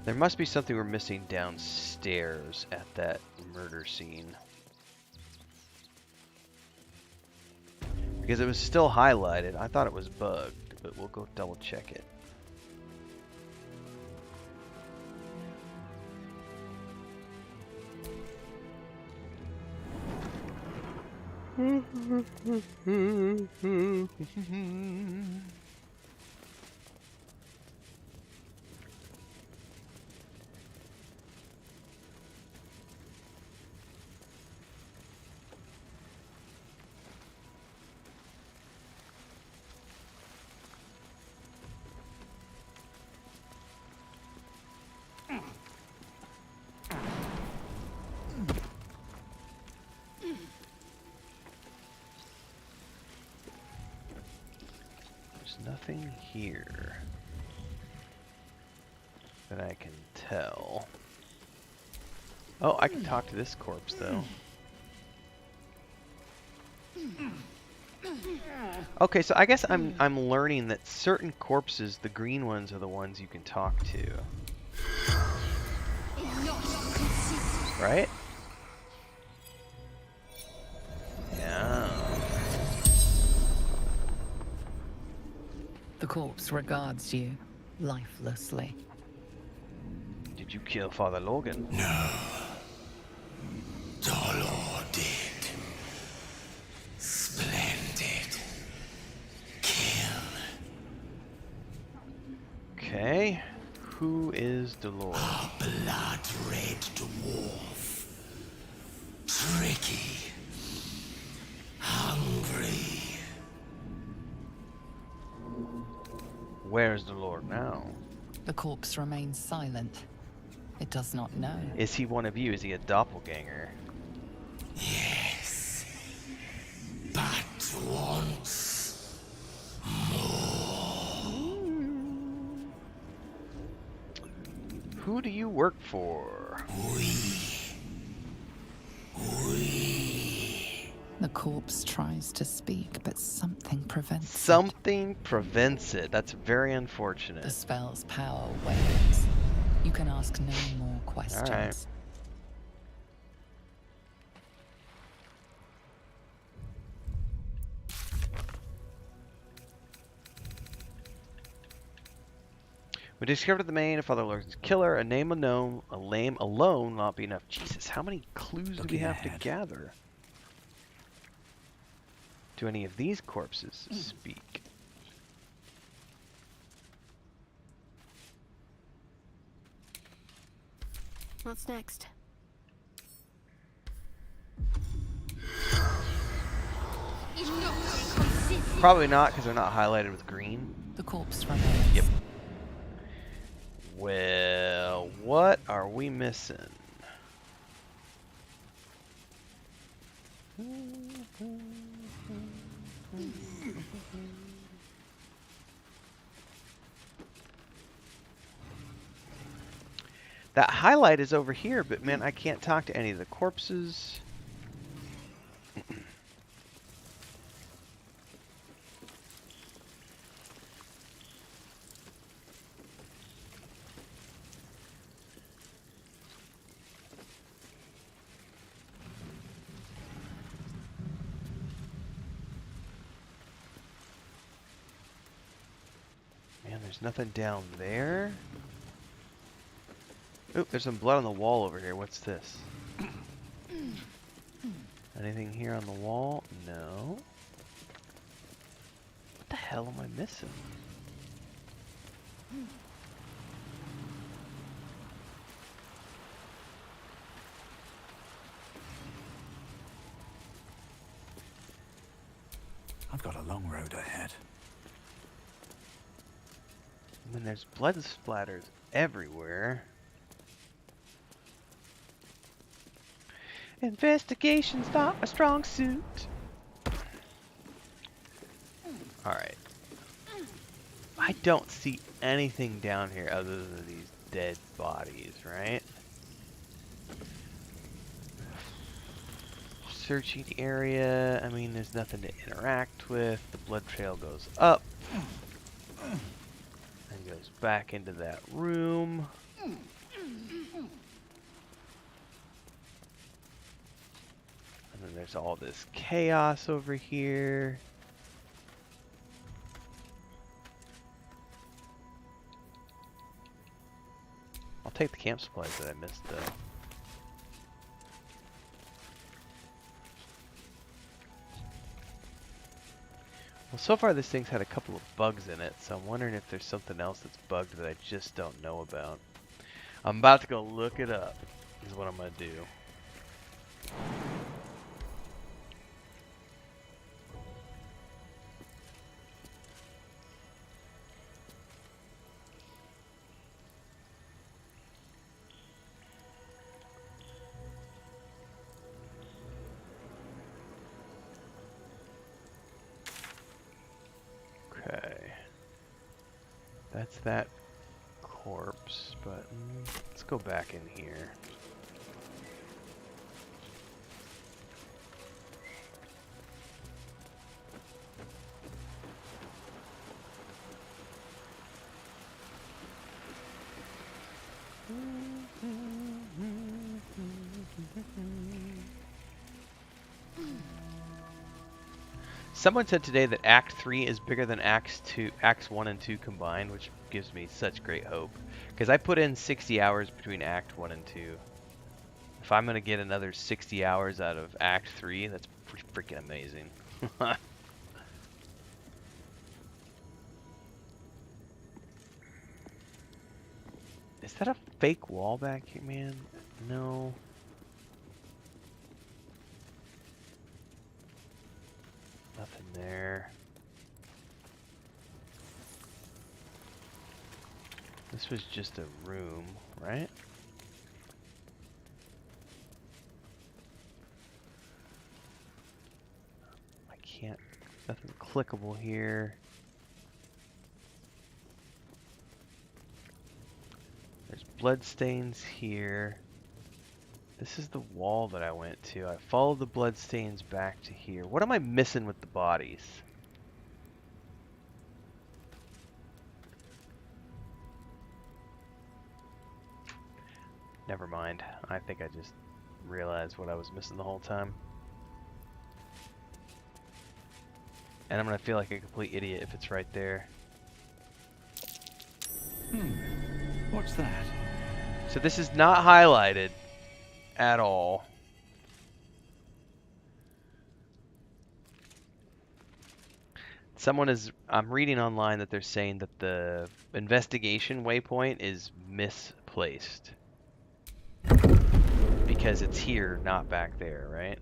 There must be something we're missing downstairs at that murder scene. Because it was still highlighted. I thought it was bugged, but we'll go double check it. Nothing here that I can tell. Oh, I can talk to this corpse though. Okay, so I guess I'm learning that certain corpses, the green ones, are the ones you can talk to. Right? Yeah. The corpse regards you lifelessly. Did you kill Father Logan? No. Dolor did. Splendid. Kill. Okay. Who is Dolor? A blood-red dwarf. Tricky. Hungry. Where's Dolor now? The corpse remains silent. It does not know. Is he one of you? Is he a doppelganger? Yes. But wants more. Who do you work for? The corpse tries to speak, but something prevents it. Something prevents it. That's very unfortunate. The spell's power wanes. You can ask no more questions. All right. We discovered the main of Father Logan's killer. A name unknown, a name alone will not be enough. Jesus, how many clues do we have to gather? Do any of these corpses speak? What's next? Probably not, because they're not highlighted with green. The corpse remains. Yep. Well, what are we missing? That highlight is over here, but man, I can't talk to any of the corpses. Man, there's nothing down there. Oop, there's some blood on the wall over here. What's this? Anything here on the wall? No. What the hell am I missing? I've got a long road ahead. I mean, there's blood splatters everywhere. Investigation's not a strong suit. Alright. I don't see anything down here other than these dead bodies, right? Searching area. I mean, there's nothing to interact with. The blood trail goes up. And goes back into that room. And then there's all this chaos over here. I'll take the camp supplies that I missed, though. Well, so far this thing's had a couple of bugs in it, so I'm wondering if there's something else that's bugged that I just don't know about. I'm about to go look it up, is what I'm going to do. That's that corpse, but let's go back in here. Someone said today that Act 3 is bigger than Acts 1 and 2 combined, which gives me such great hope. Because I put in 60 hours between Act 1 and 2. If I'm going to get another 60 hours out of Act 3, that's pretty freaking amazing. Is that a fake wall back here, man? No. Nothing there. This was just a room, right? I can't, nothing clickable here. There's blood stains here. This is the wall that I went to. I followed the blood stains back to here. What am I missing with the bodies? Never mind. I think I just realized what I was missing the whole time. And I'm going to feel like a complete idiot if it's right there. What's that? So this is not highlighted at all. Someone is, I'm reading online that they're saying that the investigation waypoint is misplaced. Because it's here, not back there, right?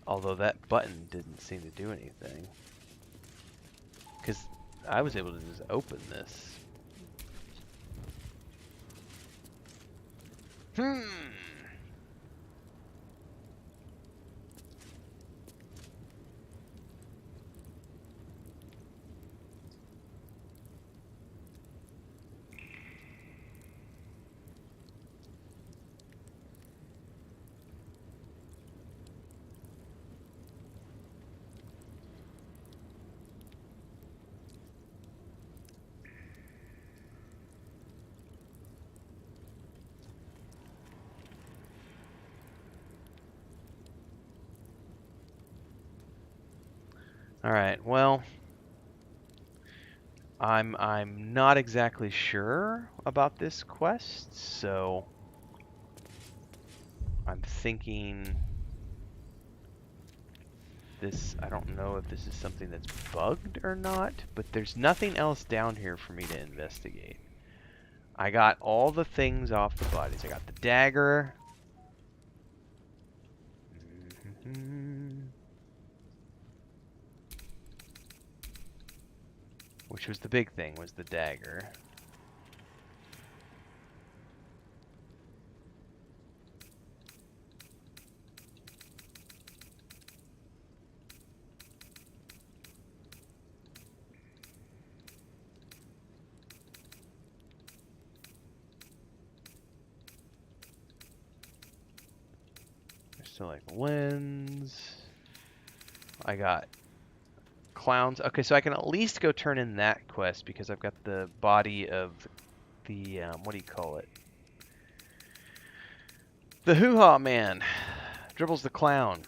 Although that button didn't seem to do anything. Because I was able to just open this. Alright, well, I'm not exactly sure about this quest, so I'm thinking this, I don't know if this is something that's bugged or not, but there's nothing else down here for me to investigate. I got all the things off the bodies. I got the dagger. Which was the big thing, was the dagger. So like lens. I got clowns. Okay, so I can at least go turn in that quest because I've got the body of the what do you call it? The hoo-ha man. Dribbles the clown.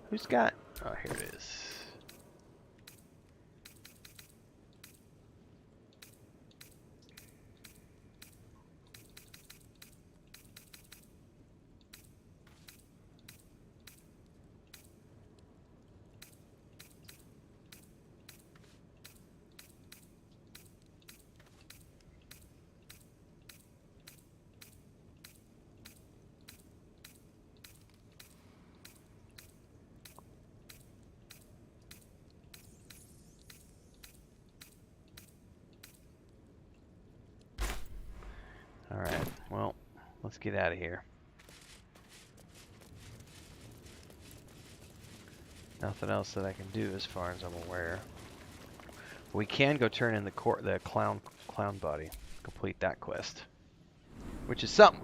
Who's got... Oh, here it is. Alright, well, let's get out of here. Nothing else that I can do as far as I'm aware. We can go turn in the clown body. Complete that quest. Which is something.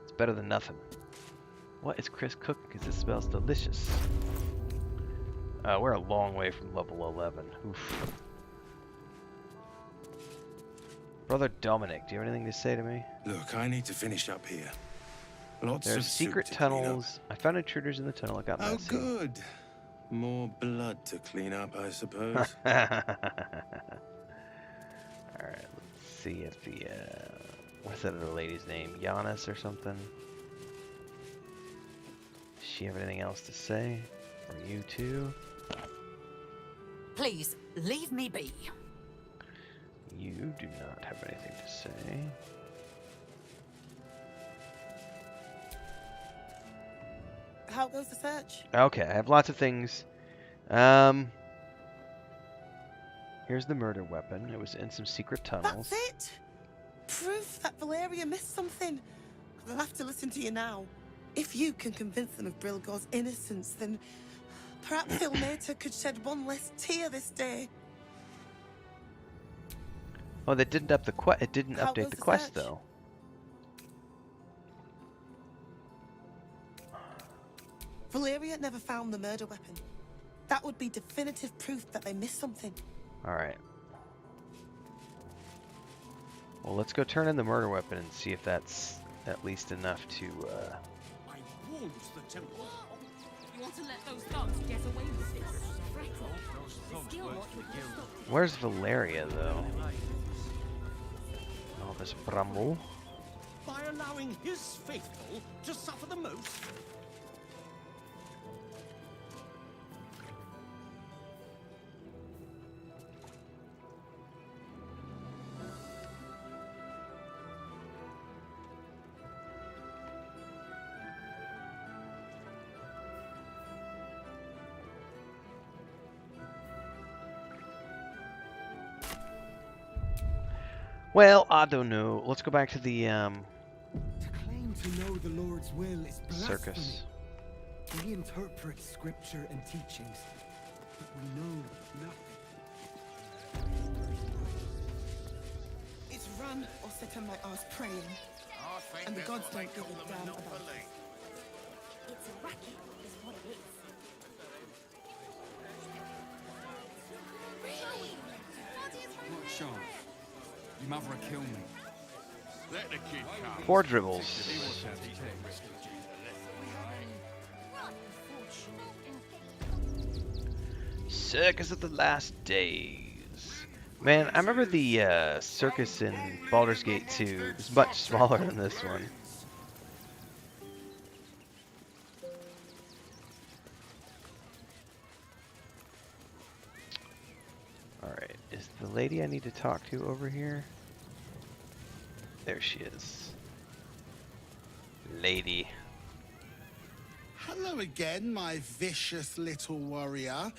It's better than nothing. What is Chris cooking? Because it smells delicious. We're a long way from level 11. Oof. Brother Dominic, do you have anything to say to me? Look, I need to finish up here. Lots There's of secret tunnels. I found intruders in the tunnel. It got messy. Oh, good. More blood to clean up, I suppose. Alright, let's see if the, what's that other lady's name? Giannis or something? Does she have anything else to say? Or you too? Please, leave me be. You do not have anything to say. How goes the search? Okay, I have lots of things. Here's the murder weapon. It was in some secret tunnels. That's it? Proof that Valeria missed something. They'll have to listen to you now. If you can convince them of Brilgor's innocence, then perhaps Ilmater could shed one less tear this day. Oh, that didn't up the quest. It didn't How update goes the the quest search? though. Valeria never found the murder weapon. That would be definitive proof that they missed something. All right. Well, let's go turn in the murder weapon and see if that's at least enough to. I warned the temple. You want to let those thugs get away with this? Where's Valeria though? Oh, there's Bramble. By allowing his faithful to suffer the most. Well, I don't know. Let's go back to the To claim to know the Lord's will is blasphemy. circus. We interpret scripture and teachings, but we know nothing. It's run or sit on my ass praying. And the gods don't give a damn about it. It's a racket, is what it is. Really? What chance? Your mother will kill me. Let the kid come. Poor Dribbles. Circus of the Last Days. Man, I remember the circus in Baldur's Gate 2. It's much smaller than this one. Alright, is the lady I need to talk to over here? There she is. Lady. Hello again, my vicious little warrior.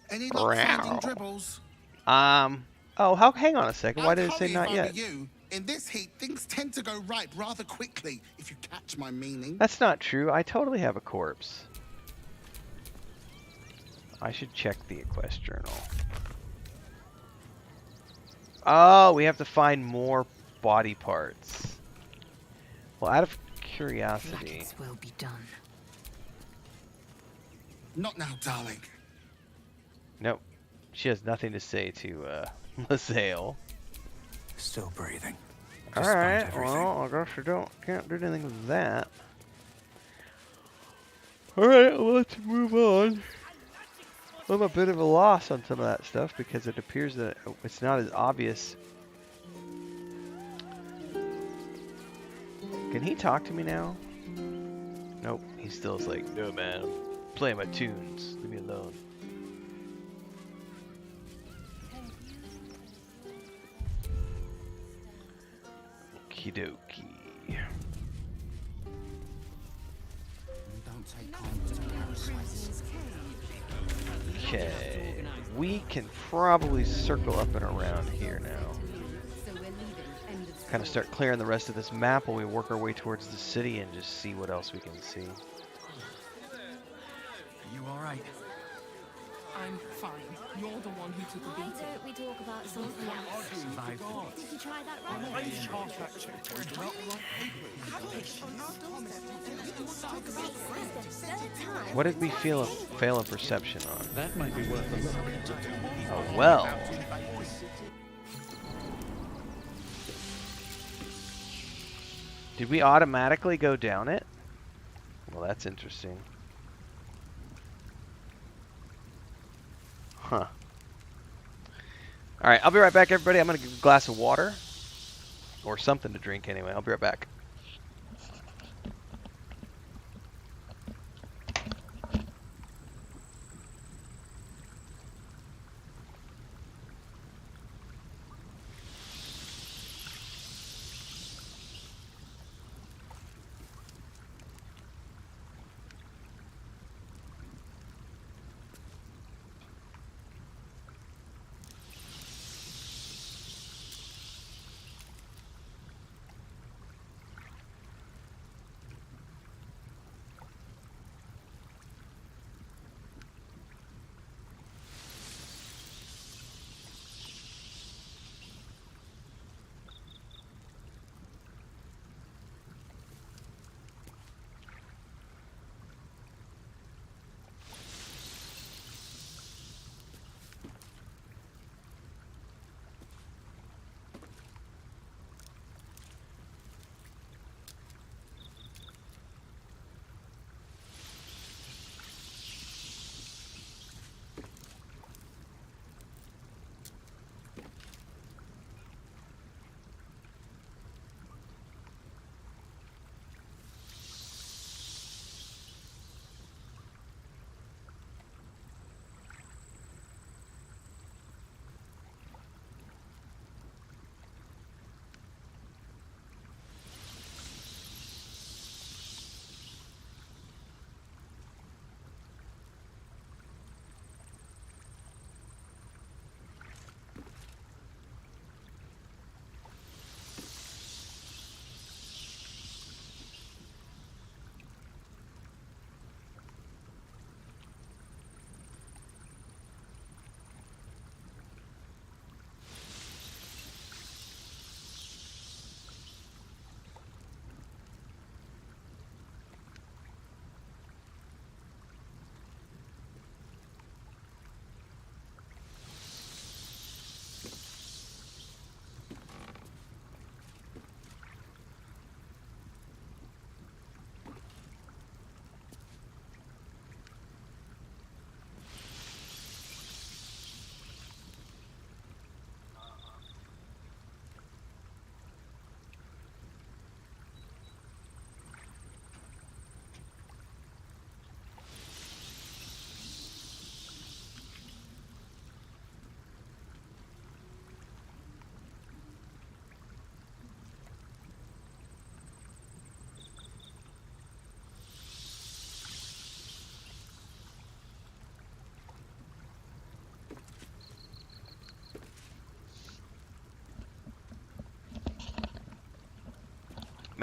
Any luck finding dribbles? Oh, hang on a second. Why did it say not yet? You. In this heat, things tend to go ripe rather quickly, if you catch my meaning. That's not true. I totally have a corpse. I should check the quest journal. Oh, we have to find more body parts. Well, out of curiosity. Will be done. Not now, darling. Nope. She has nothing to say to Lasalle. Still breathing. Alright, well, I guess I can't do anything with that. Alright, well, let's move on. I'm a bit of a loss on some of that stuff because it appears that it's not as obvious. Can he talk to me now? Nope, he still is like, no man, I'm playing my tunes, leave me alone. Okie dokie. Okay, we can probably circle up and around here now. Kind of start clearing the rest of this map while we work our way towards the city and just see what else we can see. Are you alright? I'm fine. You're the one who took a Why beating. don't we talk about something else? Did you try that right? What did we fail in perception on? That might be worth a look. Oh well. Did we automatically go down it? Well, that's interesting. Huh. Alright, I'll be right back, everybody. I'm going to get a glass of water. Or something to drink anyway. I'll be right back.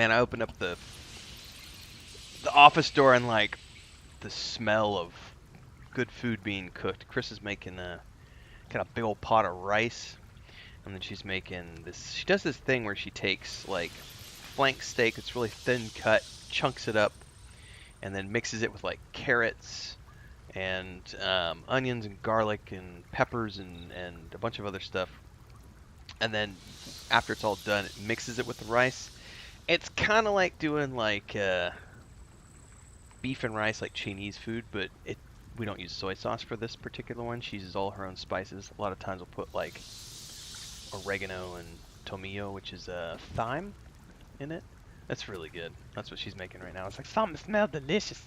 Man, I opened up the office door and like the smell of good food being cooked. Chris is making got a big old pot of rice, and then she's making this. She does this thing where she takes like flank steak, it's really thin cut, chunks it up, and then mixes it with like carrots and onions and garlic and peppers and a bunch of other stuff. And then after it's all done, it mixes it with the rice. It's kind of like doing like beef and rice, like Chinese food, but we don't use soy sauce for this particular one. She uses all her own spices. A lot of times we'll put like oregano and tomillo, which is thyme, in it. That's really good. That's what she's making right now. It's like, something smells delicious.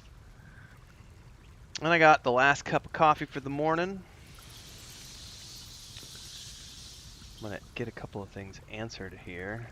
And I got the last cup of coffee for the morning. I'm going to get a couple of things answered here.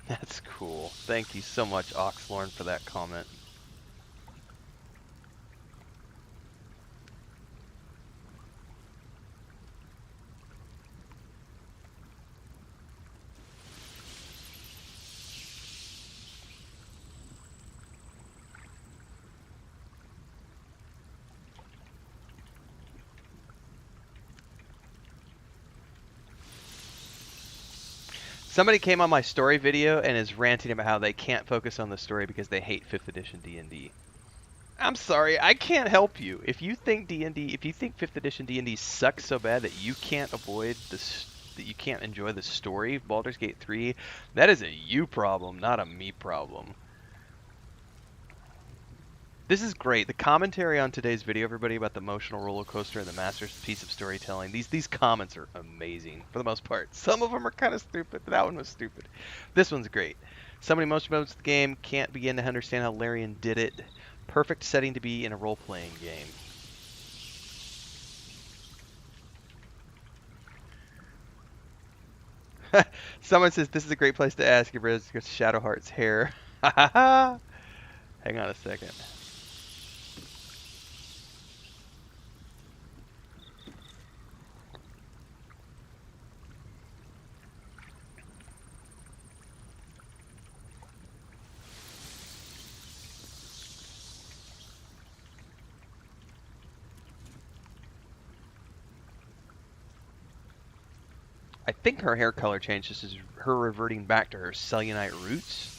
That's cool. Thank you so much, Oxlorn, for that comment. Somebody came on my story video and is ranting about how they can't focus on the story because they hate 5th edition D&D. I'm sorry, I can't help you. If you think D&D, if you think 5th edition D&D sucks so bad that you can't avoid this, that you can't enjoy the story of Baldur's Gate 3, that is a you problem, not a me problem. This is great. The commentary on today's video, everybody, about the emotional roller coaster and the masterpiece of storytelling. These comments are amazing for the most part. Some of them are kind of stupid, but that one was stupid. This one's great. Somebody most modes of the game can't begin to understand how Larian did it. Perfect setting to be in a role-playing game. Someone says this is a great place to ask if it's Shadowheart's hair. Hang on a second. I think her hair color changed. This is her reverting back to her Selionite roots.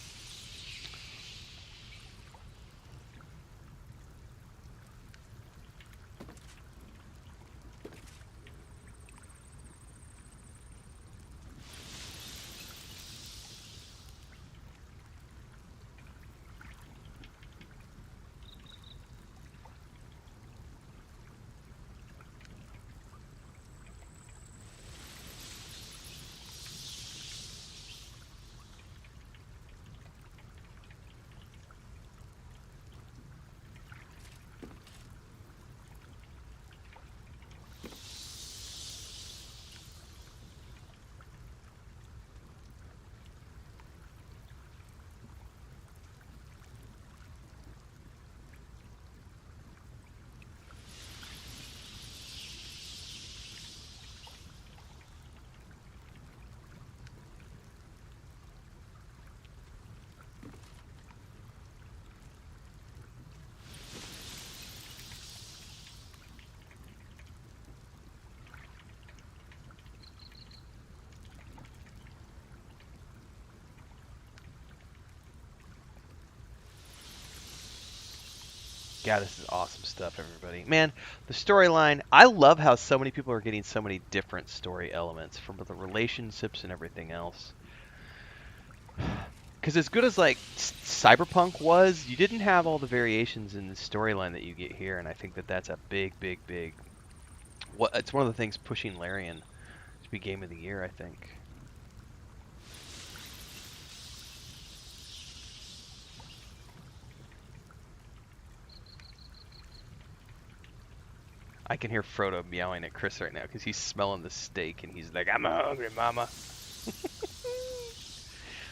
God, this is awesome stuff, everybody. Man, the storyline, I love how so many people are getting so many different story elements from the relationships and everything else. Because as good as, like, Cyberpunk was, you didn't have all the variations in the storyline that you get here, and I think that that's a big, big, big... It's one of the things pushing Larian to be Game of the Year, I think. I can hear Frodo meowing at Chris right now because he's smelling the steak and he's like, I'm hungry, mama.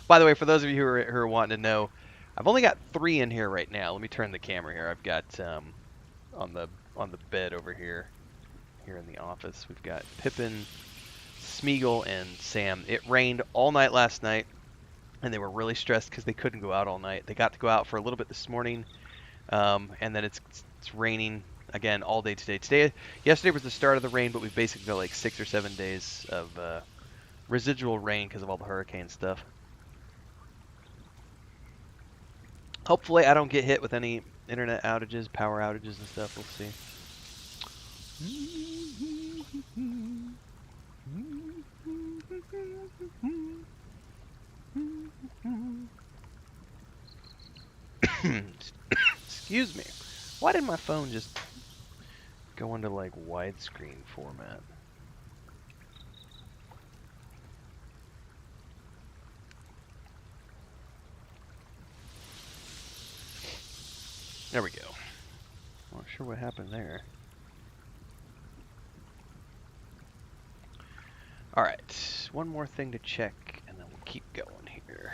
By the way, for those of you who are wanting to know, I've only got 3 in here right now. Let me turn the camera here. I've got on the bed over here in the office, we've got Pippin, Smeagol, and Sam. It rained all night last night, and they were really stressed because they couldn't go out all night. They got to go out for a little bit this morning, and then it's raining again all day today. Yesterday was the start of the rain, but we've basically got like 6 or 7 days of residual rain because of all the hurricane stuff. Hopefully I don't get hit with any internet outages, power outages and stuff. We'll see. Excuse me. Why did my phone just go into like widescreen format? There we go. Not sure what happened there. Alright, one more thing to check, and then we'll keep going here.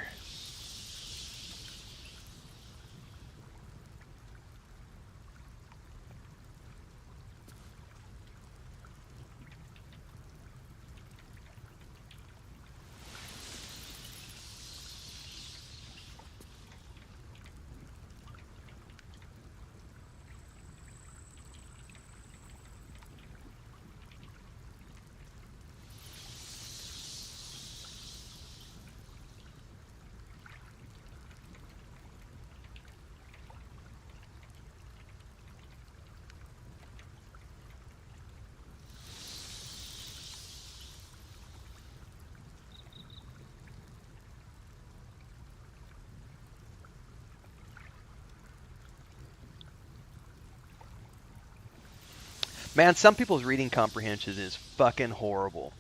Man, some people's reading comprehension is fucking horrible.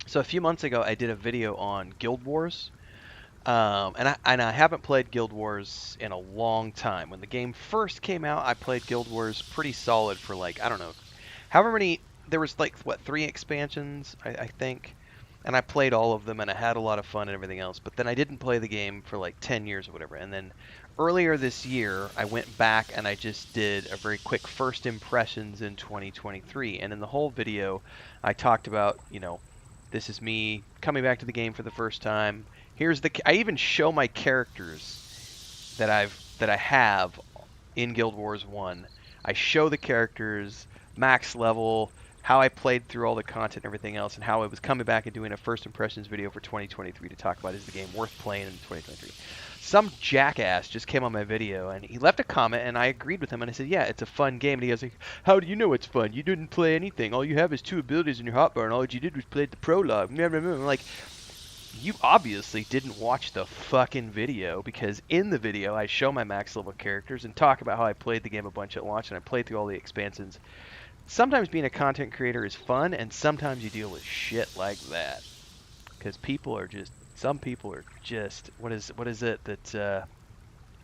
So a few months ago, I did a video on Guild Wars, and I haven't played Guild Wars in a long time. When the game first came out, I played Guild Wars pretty solid for like, I don't know, however many, there was like, what, 3 expansions, I think, and I played all of them, and I had a lot of fun and everything else, but then I didn't play the game for like 10 years or whatever, and then earlier this year, I went back and I just did a very quick first impressions in 2023, and in the whole video, I talked about, you know, this is me coming back to the game for the first time. Here's I even show my characters that I have in Guild Wars 1. I show the characters, max level, how I played through all the content and everything else, and how I was coming back and doing a first impressions video for 2023 to talk about is the game worth playing in 2023. Some jackass just came on my video and he left a comment and I agreed with him and I said, yeah, it's a fun game. And he goes like, how do you know it's fun? You didn't play anything. All you have is 2 abilities in your hotbar and all you did was play the prologue. I'm like, you obviously didn't watch the fucking video, because in the video I show my max level characters and talk about how I played the game a bunch at launch and I played through all the expansions. Sometimes being a content creator is fun, and sometimes you deal with shit like that. Because people are just, some people are just, what is it that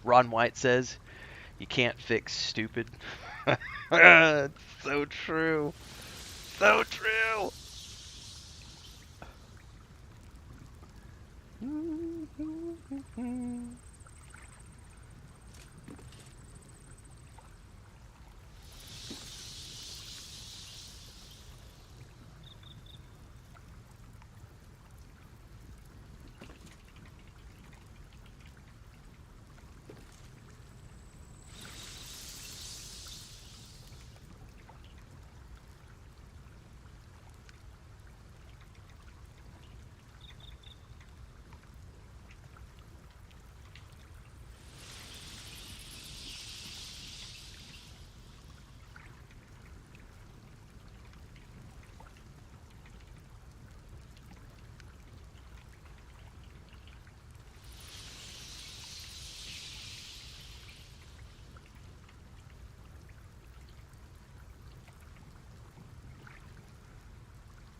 Ron White says? You can't fix stupid. It's so true. So true.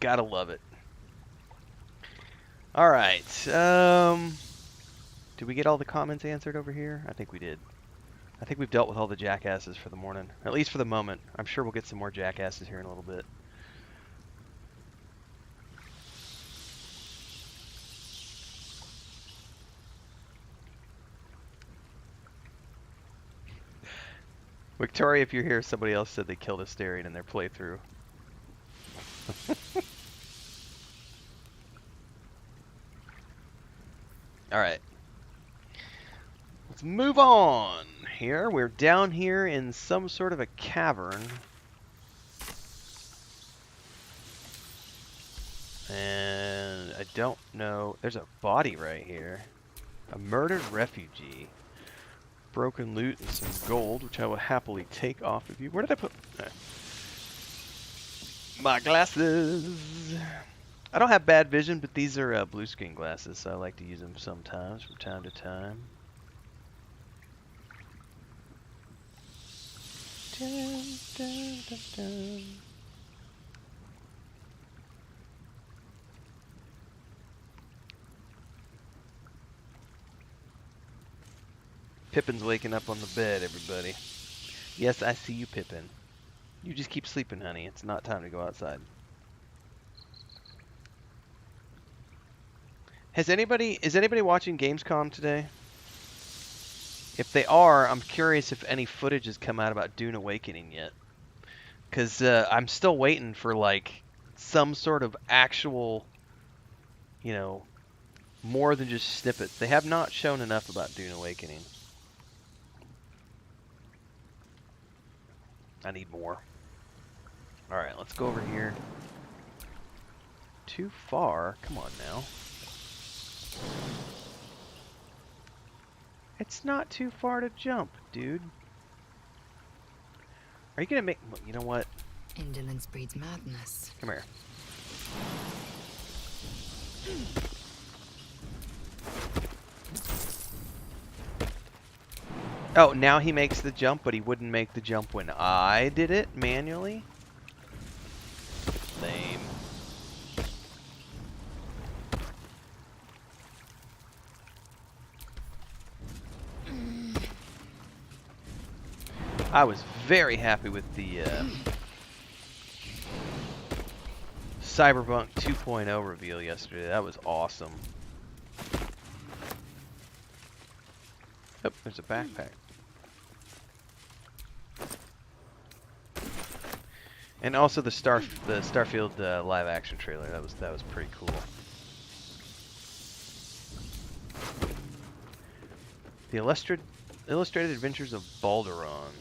Gotta love it. All right. Did we get all the comments answered over here? I think we did. I think we've dealt with all the jackasses for the morning, at least for the moment. I'm sure we'll get some more jackasses here in a little bit. Victoria, if you're here, somebody else said they killed Astarion in their playthrough. Alright. Let's move on here. We're down here in some sort of a cavern. And I don't know. There's a body right here. A murdered refugee. Broken loot and some gold, which I will happily take off of you. Where did I put my glasses? I don't have bad vision, but these are blue screen glasses, so I like to use them sometimes from time to time. Dun, dun, dun, dun. Pippin's waking up on the bed, everybody. Yes, I see you, Pippin. You just keep sleeping, honey. It's not time to go outside. Is anybody watching Gamescom today? If they are, I'm curious if any footage has come out about Dune Awakening yet. Because I'm still waiting for, like, some sort of actual, you know, more than just snippets. They have not shown enough about Dune Awakening. I need more. Alright, let's go over here. Too far? Come on now. It's not too far to jump, dude. Are you gonna make... You know what? Indolence breeds madness. Come here. Oh, now he makes the jump, but he wouldn't make the jump when I did it manually? Lame. I was very happy with the Cyberpunk 2.0 reveal yesterday. That was awesome. Oh, there's a backpack. And also the Starfield live action trailer. That was pretty cool. The Illustrated Adventures of Baldur'S.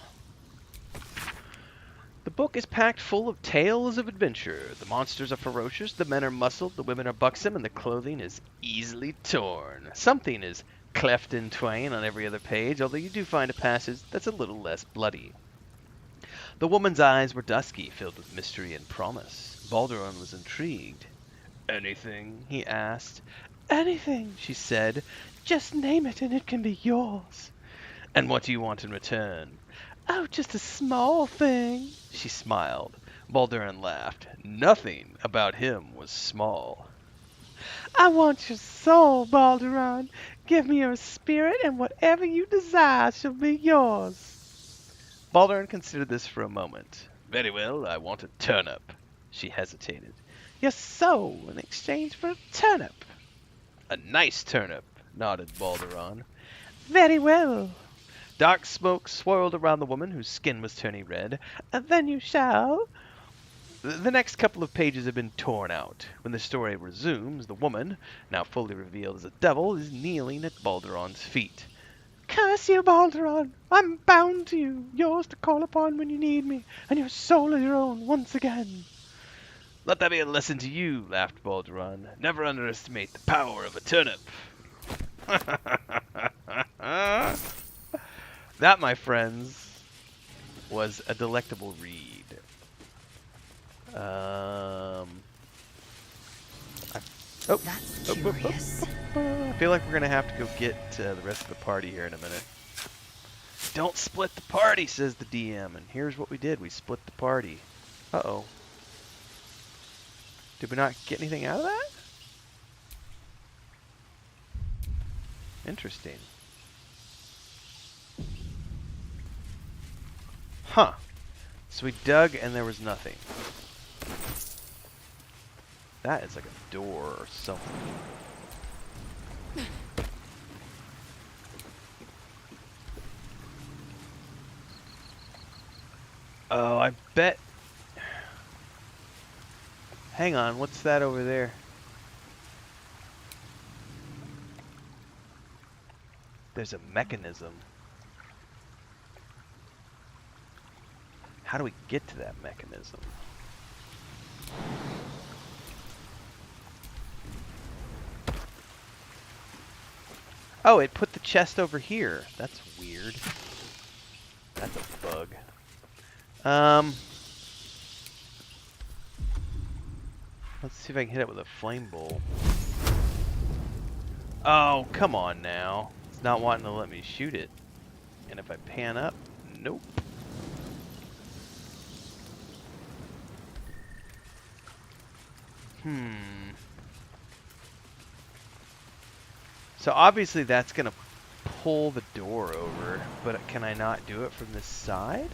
The book is packed full of tales of adventure. The monsters are ferocious, the men are muscled, the women are buxom, and the clothing is easily torn. Something is cleft in twain on every other page, although you do find a passage that's a little less bloody. The woman's eyes were dusky, filled with mystery and promise. Baldur'S was intrigued. Anything? He asked. Anything, she said. Just name it and it can be yours. And what do you want in return? Oh, just a small thing. She smiled. Baldur'S laughed. Nothing about him was small. I want your soul, Baldur'S. Give me your spirit, and whatever you desire shall be yours. Baldur'S considered this for a moment. Very well, I want a turnip. She hesitated. Your soul in exchange for a turnip. A nice turnip, nodded Baldur'S. Very well. Dark smoke swirled around the woman, whose skin was turning red. Then you shall. The next couple of pages have been torn out. When the story resumes, the woman, now fully revealed as a devil, is kneeling at Baldur'S feet. Curse you, Baldur'S! I'm bound to you, yours to call upon when you need me, and your soul is your own once again. Let that be a lesson to you, laughed Baldur'S. Never underestimate the power of a turnip. That, my friends, was a delectable read. That's curious. I feel like we're gonna have to go get the rest of the party here in a minute. Don't split the party, says the DM, and here's what we did. We split the party. Uh-oh. Did we not get anything out of that? Interesting. Huh. So we dug and there was nothing. That is like a door or something. Oh, I bet. Hang on, what's that over there? There's a mechanism. How do we get to that mechanism? Oh, it put the chest over here. That's weird. That's a bug. Let's see if I can hit it with a flame bolt. Oh, come on now. It's not wanting to let me shoot it. And if I pan up, nope. So obviously that's gonna pull the door over, but can I not do it from this side?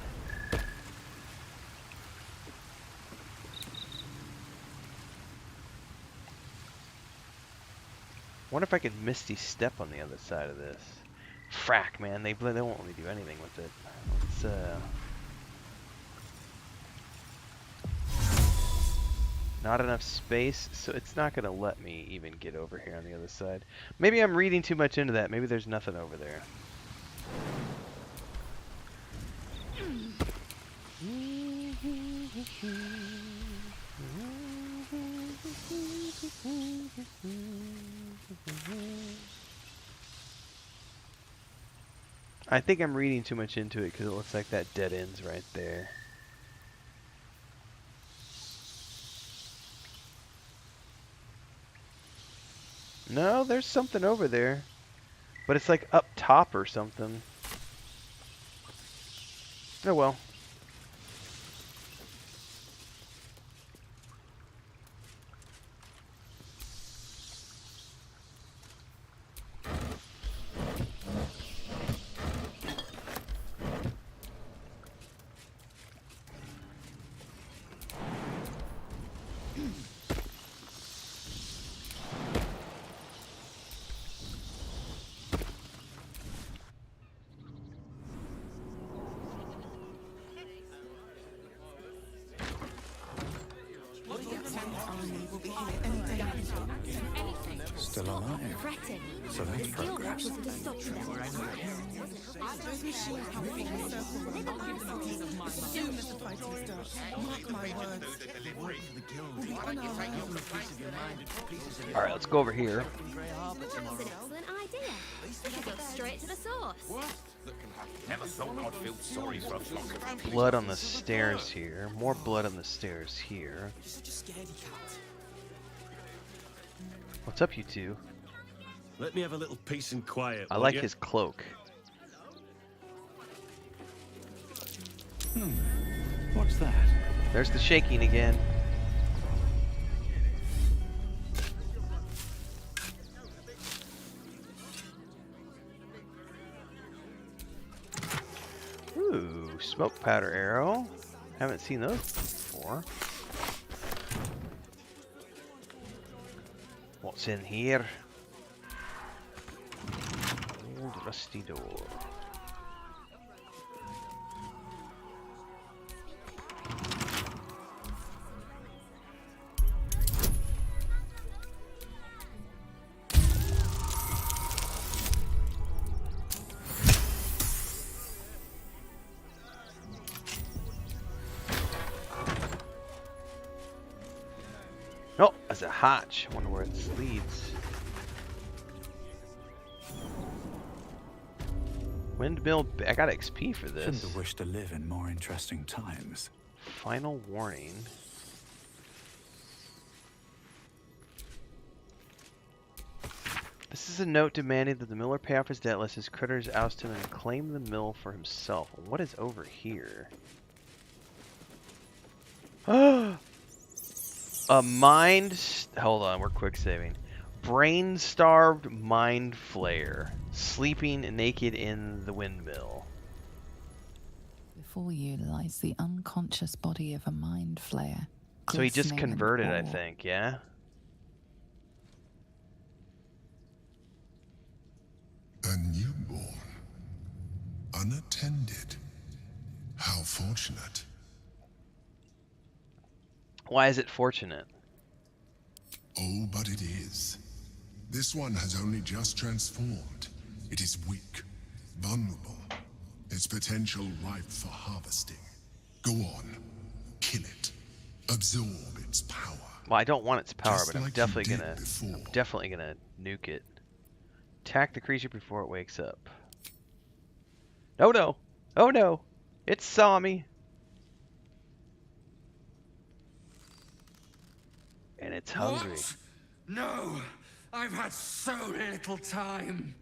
Wonder if I could Misty Step on the other side of this. Frack, man, they won't let me do anything with it. Let's not enough space, so it's not gonna let me even get over here on the other side. Maybe I'm reading too much into that. Maybe there's nothing over there. I think I'm reading too much into it because it looks like that dead end's right there. No, there's something over there. But it's like up top or something. Oh well. Still alive. Fretting. So that's progress. To stop them. Soon as the fighting starts, mark my words. Alright, let's go over here. That's an excellent idea. We could go straight to the source. Never thought I'd feel sorry for a flock of Blood on the stairs here. More blood on the stairs here. What's up, you two? Let me have a little peace and quiet. I like his cloak. What's that? There's the shaking again. Ooh, smoke powder arrow. Haven't seen those before. What's in here? Old rusty door. Oh, that's a hatch. I wonder where this leads. Windmill. I got XP for this. Shouldn't have wished to live in more interesting times. Final warning. This is a note demanding that the miller pay off his debt lest his critters oust him and claim the mill for himself. What is over here? A hold on, we're quick saving. Brain-starved mind flayer, sleeping naked in the windmill. Before you lies the unconscious body of a mind flayer. So he just glistening and converted, I raw. think, yeah? A newborn. Unattended. How fortunate. Why is it fortunate? Oh, but it is. This one has only just transformed. It is weak, vulnerable. Its potential ripe for harvesting. Go on, kill it. Absorb its power. Well, I don't want its power, Just but I'm like definitely you did gonna before. I'm definitely gonna nuke it. Attack the creature before it wakes up. Oh no! Oh no! It saw me! And it's hungry. What? No! I've had so little time!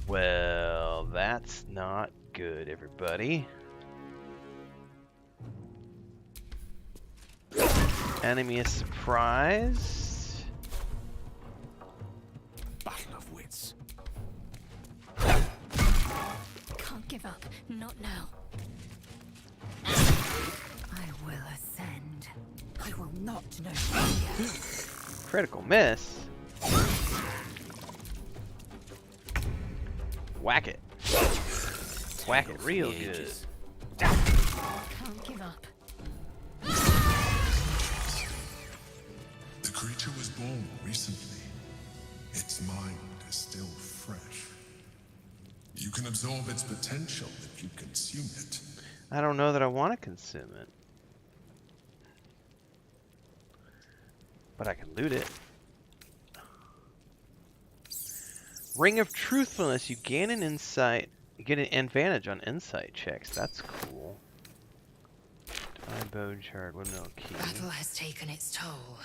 Well, that's not good, everybody. Enemy is surprised. Battle of wits. Can't give up. Not now. I will ascend. I will not know fear. Critical miss. Whack it. Whack it real good. Can't give up. The creature was born recently. Its mind is still fresh. You can absorb its potential if you consume it. I don't know that I want to consume it. But I can loot it. Ring of Truthfulness. You gain an insight. You get an advantage on insight checks. That's cool. Divine Bone Shard. Windmill Key. Battle has taken its toll.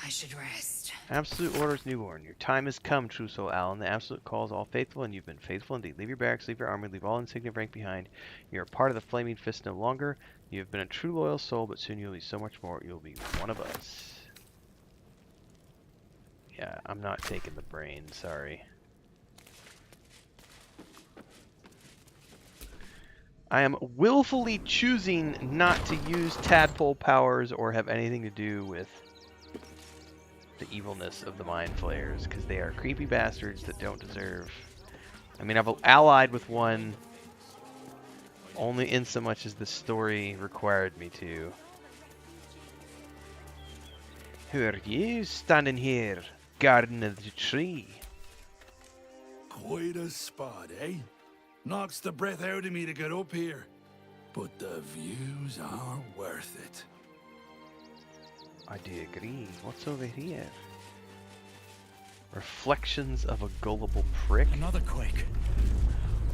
I should rest. Absolute Orders Newborn. Your time has come, true soul Alan. The Absolute calls all faithful, and you've been faithful indeed. Leave your barracks, leave your army, leave all insignia of rank behind. You are part of the Flaming Fist no longer. You have been a true loyal soul, but soon you'll be so much more. You'll be one of us. Yeah, I'm not taking the brain, sorry. I am willfully choosing not to use tadpole powers or have anything to do with the evilness of the Mind Flayers, because they are creepy bastards that don't deserve... I mean, I've allied with one only in so much as the story required me to. Who are you standing here, guarding of the tree? Quite a spot, eh? Knocks the breath out of me to get up here. But the views are worth it. I do agree. What's over here? Reflections of a gullible prick. Another quake.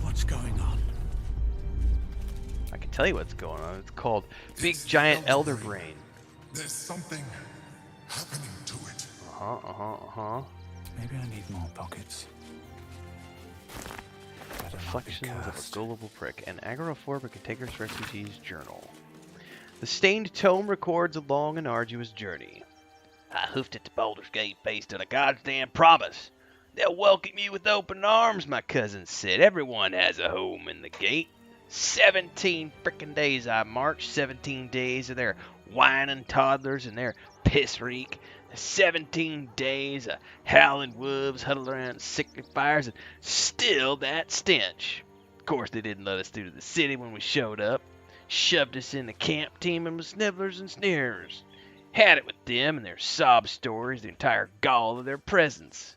What's going on? I can tell you what's going on. It's called Big Giant Elder Brain. There's something happening to it. Maybe I need more pockets. Reflections of a gullible prick. An agoraphobic contiguous refugee's journal. The stained tome records a long and arduous journey. I hoofed it to Baldur's Gate based on a goddamn promise. They'll welcome you with open arms, my cousin said. Everyone has a home in the gate. 17 frickin' days I marched. 17 days of their whining toddlers and their piss reek. 17 days of howling wolves huddled around sickly fires, and still that stench. Of course, they didn't let us through to the city when we showed up. Shoved us in the camp teeming with snivellers and sneerers. Had it with them and their sob stories, the entire gall of their presence.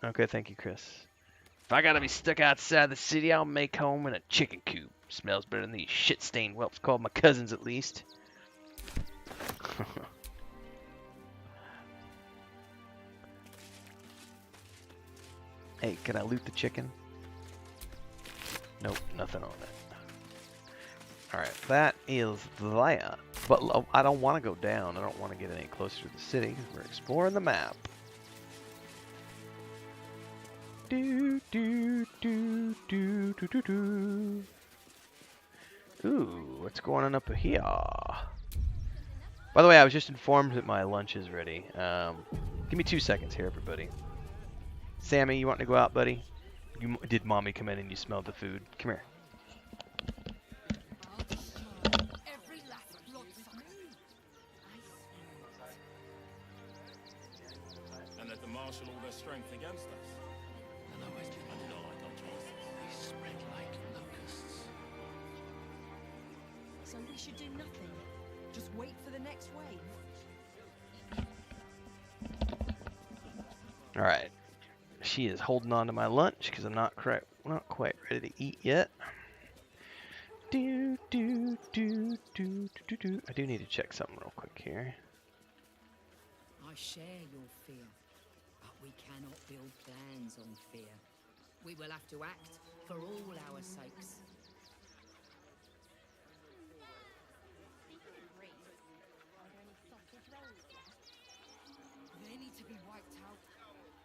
Okay, thank you, Chris. If I gotta be stuck outside the city, I'll make home in a chicken coop. Smells better than these shit-stained whelps called my cousins, at least. Hey, can I loot the chicken? Nope, nothing on it. Alright, that is that. But I don't want to go down. I don't want to get any closer to the city because we're exploring the map. Do, do, do, do, do, do, do. Ooh, what's going on up here? By the way, I was just informed that my lunch is ready. Give me 2 seconds here, everybody. Sammy, you want to go out, buddy? Did mommy come in and you smelled the food? Come here. And let the marshal all their strength against us. And always be like our chances. They spread like locusts. So we should do nothing. Just wait for the next wave. All right. She is holding on to my lunch because I'm not quite ready to eat yet. I do need to check something real quick here. I share your fear, but we cannot build plans on fear. We will have to act for all our sakes. They need to be wiped out,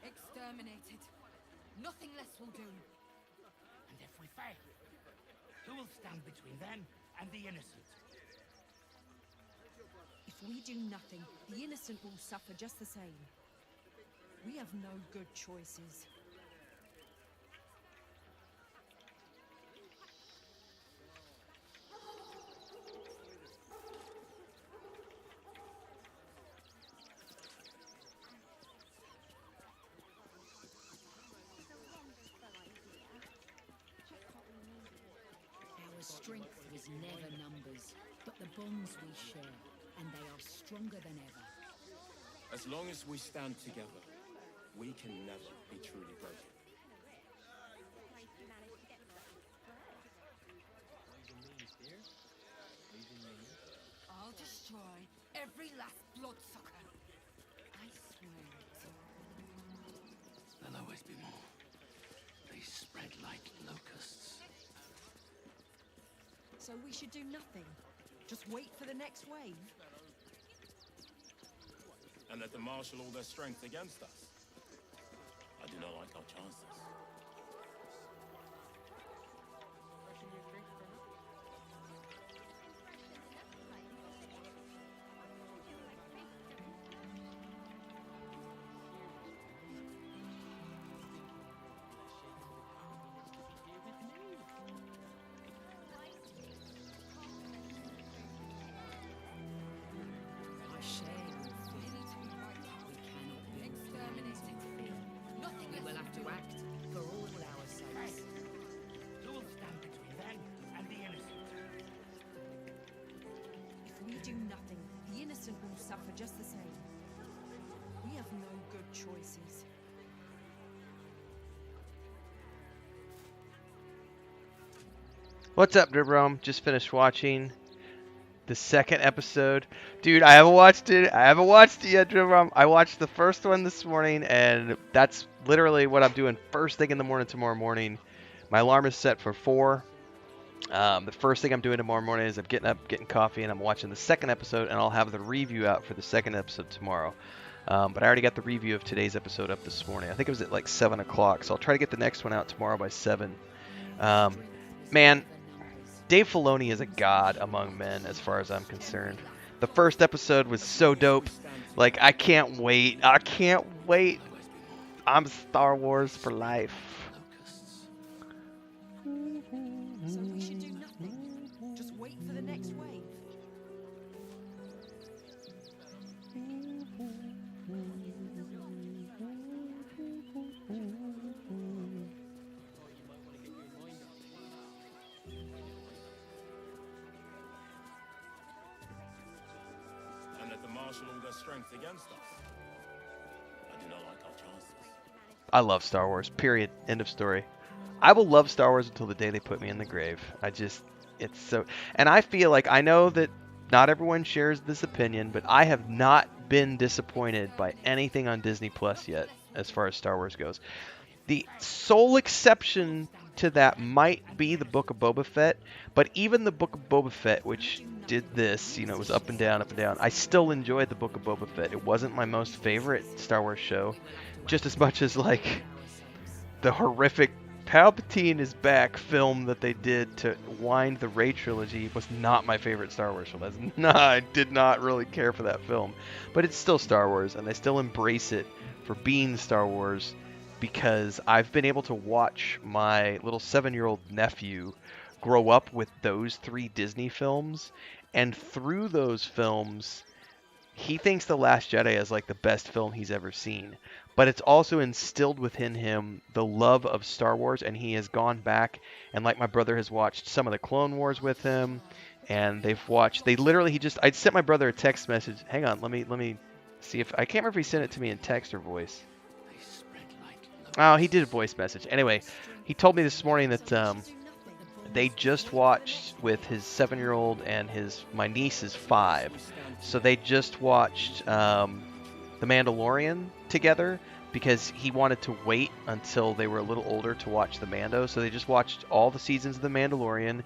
exterminated. Nothing less will do. And if we fail, who will stand between them and the innocent? If we do nothing, the innocent will suffer just the same. We have no good choices. Our strength was never numbers, but the bonds we share, and they are stronger than ever. As long as we stand together, we can never be truly broken. I'll destroy every last bloodsucker. I swear it. There'll always be more. They spread like locusts. So we should do nothing. Just wait for the next wave. And let the marshal all their strength against us. I do not like our chances. I share your fear. We cannot be exterminated. Nothing We will have to act for all our sakes. Who will stand between them and the innocent? If we do nothing, the innocent will suffer just the same. We have no good choices. What's up, Dribrom? Just finished watching the second episode. Dude, I haven't watched it. I haven't watched it yet, Dribrom. I watched the first one this morning, and that's literally what I'm doing first thing in the morning tomorrow morning. My alarm is set for 4. The first thing I'm doing tomorrow morning is I'm getting up, getting coffee, and I'm watching the second episode, and I'll have the review out for the second episode tomorrow. But I already got the review of today's episode up this morning. I think it was at like 7 o'clock, so I'll try to get the next one out tomorrow by 7. Man, Dave Filoni is a god among men as far as I'm concerned. The first episode was so dope. Like, I can't wait. I can't wait. I'm Star Wars for life. So we should do nothing. Just wait for the next wave. And let the marshal all their strength against us. I do not like our chances. I love Star Wars. Period. End of story. I will love Star Wars until the day they put me in the grave. It's so... And I feel like, I know that not everyone shares this opinion, but I have not been disappointed by anything on Disney Plus yet, as far as Star Wars goes. The sole exception to that might be the Book of Boba Fett, but even the Book of Boba Fett, which did this, it was up and down, I still enjoyed the Book of Boba Fett. It wasn't my most favorite Star Wars show, just as much as, like, the horrific Palpatine is Back film that they did to wind the Rey trilogy was not my favorite Star Wars film. I did not really care for that film. But it's still Star Wars, and I still embrace it for being Star Wars because I've been able to watch my little 7-year-old nephew grow up with those 3 Disney films, and through those films, he thinks The Last Jedi is like the best film he's ever seen. But it's also instilled within him the love of Star Wars, and he has gone back and, like my brother, has watched some of the Clone Wars with him, and they literally, I sent my brother a text message. Hang on, let me see if I can't remember if he sent it to me in text or voice. Oh, he did a voice message. Anyway, he told me this morning that they just watched with his 7-year-old and my niece is 5. So they just watched The Mandalorian together because he wanted to wait until they were a little older to watch The Mando. So they just watched all the seasons of The Mandalorian.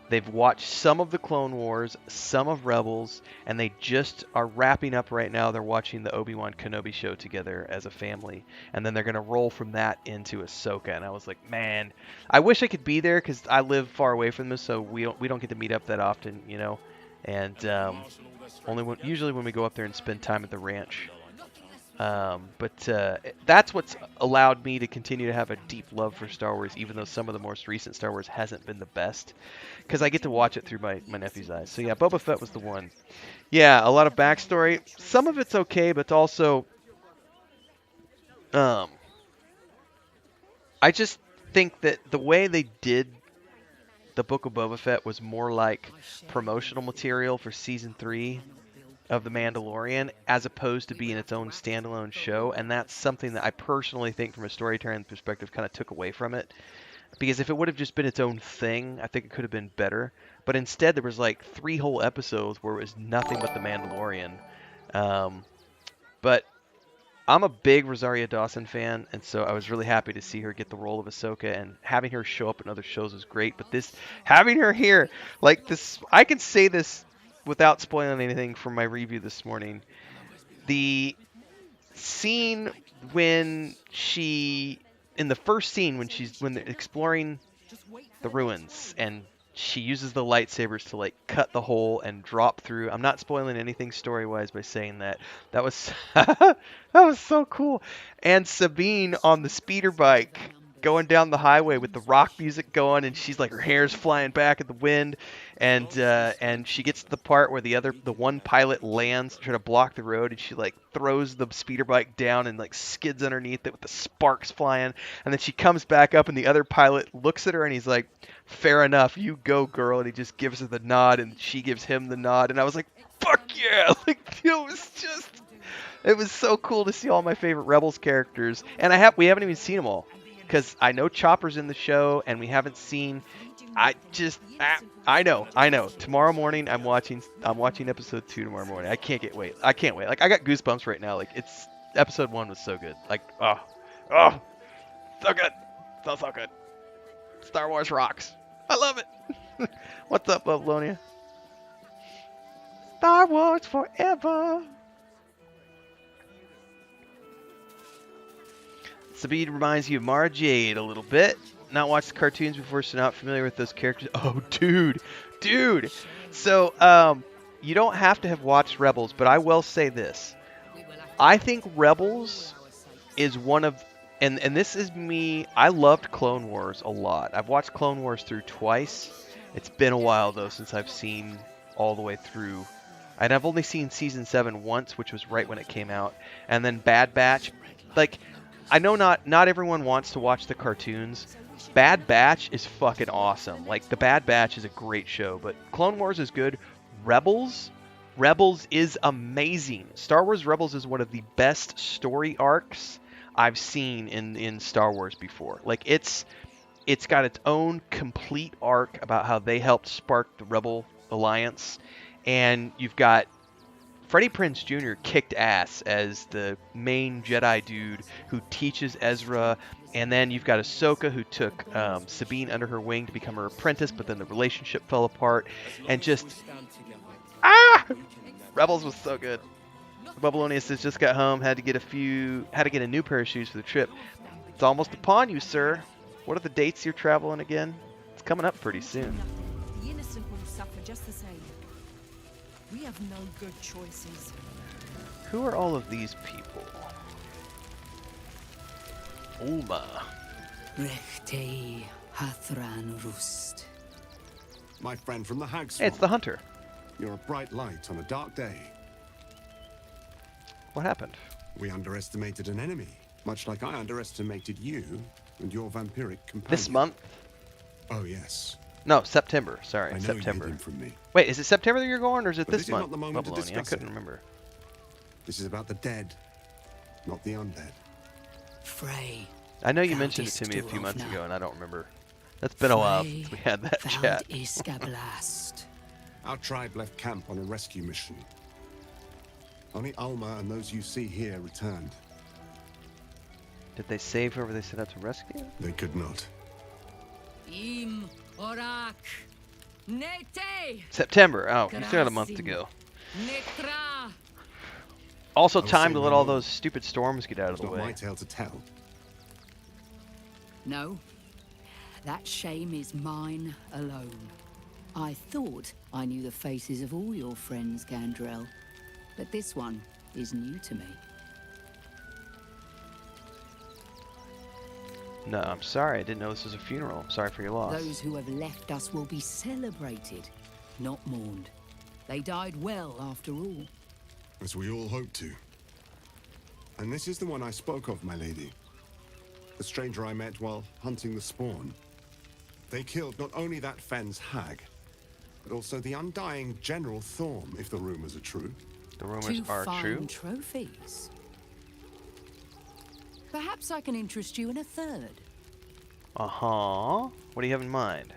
They've watched some of the Clone Wars, some of Rebels, and they just are wrapping up right now. They're watching the Obi-Wan Kenobi show together as a family, and then they're going to roll from that into Ahsoka. And I was like, man, I wish I could be there because I live far away from them, so we don't get to meet up that often, you know. And usually when we go up there and spend time at the ranch. But that's what's allowed me to continue to have a deep love for Star Wars, even though some of the most recent Star Wars hasn't been the best, because I get to watch it through my nephew's eyes. So yeah, Boba Fett was the one. Yeah, a lot of backstory. Some of it's okay, but also, I just think that the way they did the Book of Boba Fett was more like promotional material for Season 3 of The Mandalorian, as opposed to being its own standalone show, and that's something that I personally think from a storytelling perspective kind of took away from it, because if it would have just been its own thing, I think it could have been better, but instead there was like 3 whole episodes where it was nothing but The Mandalorian. But I'm a big Rosario Dawson fan, and so I was really happy to see her get the role of Ahsoka, and having her show up in other shows was great, but having her here, like this, I can say this without spoiling anything from my review this morning. The scene when in the first scene when they're exploring the ruins and she uses the lightsabers to like cut the hole and drop through. I'm not spoiling anything story-wise by saying that. That was that was so cool. And Sabine on the speeder bike going down the highway with the rock music going, and she's like, her hair's flying back in the wind, and she gets to the part where the one pilot lands to try to block the road, and she like throws the speeder bike down and like skids underneath it with the sparks flying, and then she comes back up and the other pilot looks at her and he's like, fair enough, you go girl, and he just gives her the nod and she gives him the nod, and I was like, fuck yeah, like it was so cool to see all my favorite Rebels characters, and we haven't even seen them all. Because I know Chopper's in the show, and we haven't seen. I know. Tomorrow morning, I'm watching episode 2 tomorrow morning. I can't wait. Like, I got goosebumps right now. Like, episode 1 was so good. Like, oh, so good, so good. Star Wars rocks. I love it. What's up, Babylonia? Star Wars forever. Sabine reminds you of Mara Jade a little bit. Not watched the cartoons before, so not familiar with those characters. Oh, dude. So, you don't have to have watched Rebels, but I will say this. I think Rebels is one of, and this is me, I loved Clone Wars a lot. I've watched Clone Wars through twice. It's been a while, though, since I've seen all the way through. And I've only seen Season 7 once, which was right when it came out. And then Bad Batch. Like, I know not everyone wants to watch the cartoons. Bad Batch is fucking awesome. Like, the Bad Batch is a great show, but Clone Wars is good. Rebels is amazing. Star Wars Rebels is one of the best story arcs I've seen in Star Wars before. Like, it's got its own complete arc about how they helped spark the Rebel Alliance, and you've got Freddie Prinze Jr. kicked ass as the main Jedi dude who teaches Ezra, and then you've got Ahsoka who took Sabine under her wing to become her apprentice, but then the relationship fell apart, and just Rebels was so good. Babylonia says just got home, had to get a new pair of shoes for the trip. It's almost upon you, sir. What are the dates you're traveling again? It's coming up pretty soon. The innocent will suffer just the same. We have no good choices. Who are all of these people? Ulma. Rechtei Hathran Rust. My friend from the Hag's. Hey, it's the hunter. You're a bright light on a dark day. What happened? We underestimated an enemy, much like I underestimated you and your vampiric companion. This month? Oh, yes. No, September. Sorry, I know September. you hid him from me. Wait, is it September that you're going, or is it But this this month? is not the moment to Babylonia? I discuss couldn't it. remember. This is about the dead, not the undead. Frey. I know you mentioned it to me a few months ago, and I don't remember. That's been a while since we had that chat. Our tribe left camp on a rescue mission. Only Alma and those you see here returned. Did they save whoever they set out to rescue? They could not. Im Orak. Nete. September. Oh, we still got a month to go. Netra. Also, time to let all those stupid storms get out of the way. Not my tale to tell. No. That shame is mine alone. I thought I knew the faces of all your friends, Gandrel. But this one is new to me. No, I'm sorry. I didn't know this was a funeral. I'm sorry for your loss. Those who have left us will be celebrated, not mourned. They died well, after all. As we all hope to. And this is the one I spoke of, my lady. The stranger I met while hunting the spawn. They killed not only that fen's hag, but also the undying General Thorm, if the rumors are true. The rumors are true? Trophies. Perhaps I can interest you in a third. Uh-huh. What do you have in mind?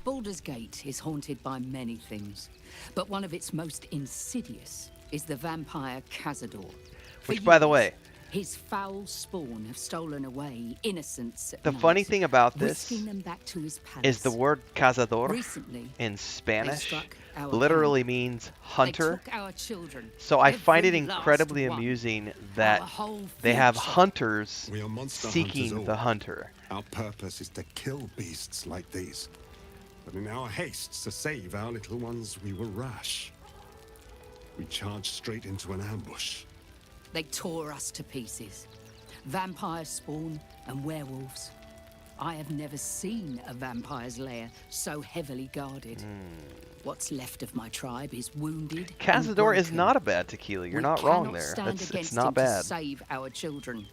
Baldur's Gate is haunted by many things, but one of its most insidious is the vampire Cazador. Which, by the way, his foul spawn have stolen away innocents. The funny thing about this them back to his is the word cazador Recently, in Spanish our literally means hunter. They took our children, So I find it every last incredibly one. amusing that Our whole they have future. hunters We are monster seeking hunters the all. hunter. Our purpose is to kill beasts like these. But in our haste to save our little ones, we were rash. We charged straight into an ambush. They tore us to pieces. Vampire spawn and werewolves. I have never seen a vampire's lair so heavily guarded. What's left of my tribe is wounded. and Cazador is broken. not a bad tequila. You're We not wrong cannot there. stand It's against not him bad. To save our children.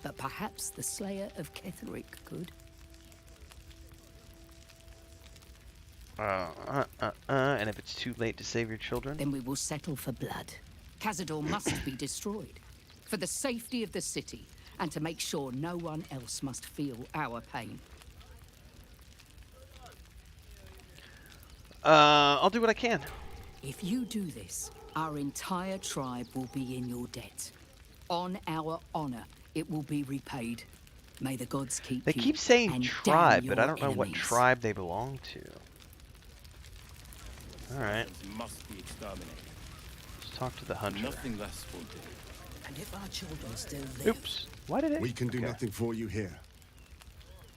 But perhaps the slayer of Ketheric could. And if it's too late to save your children? Then we will settle for blood. Cazador must be destroyed. For the safety of the city, and to make sure no one else must feel our pain. I'll do what I can. If you do this, our entire tribe will be in your debt. On our honor, it will be repaid. May the gods keep They you. keep saying and tribe, damn but I your don't know what enemies. tribe they belong to. Alright. Must be exterminated. Let's talk to the hunter. Nothing less will do. And if our children still live... Oops. Why did it? We can do Okay. nothing for you here.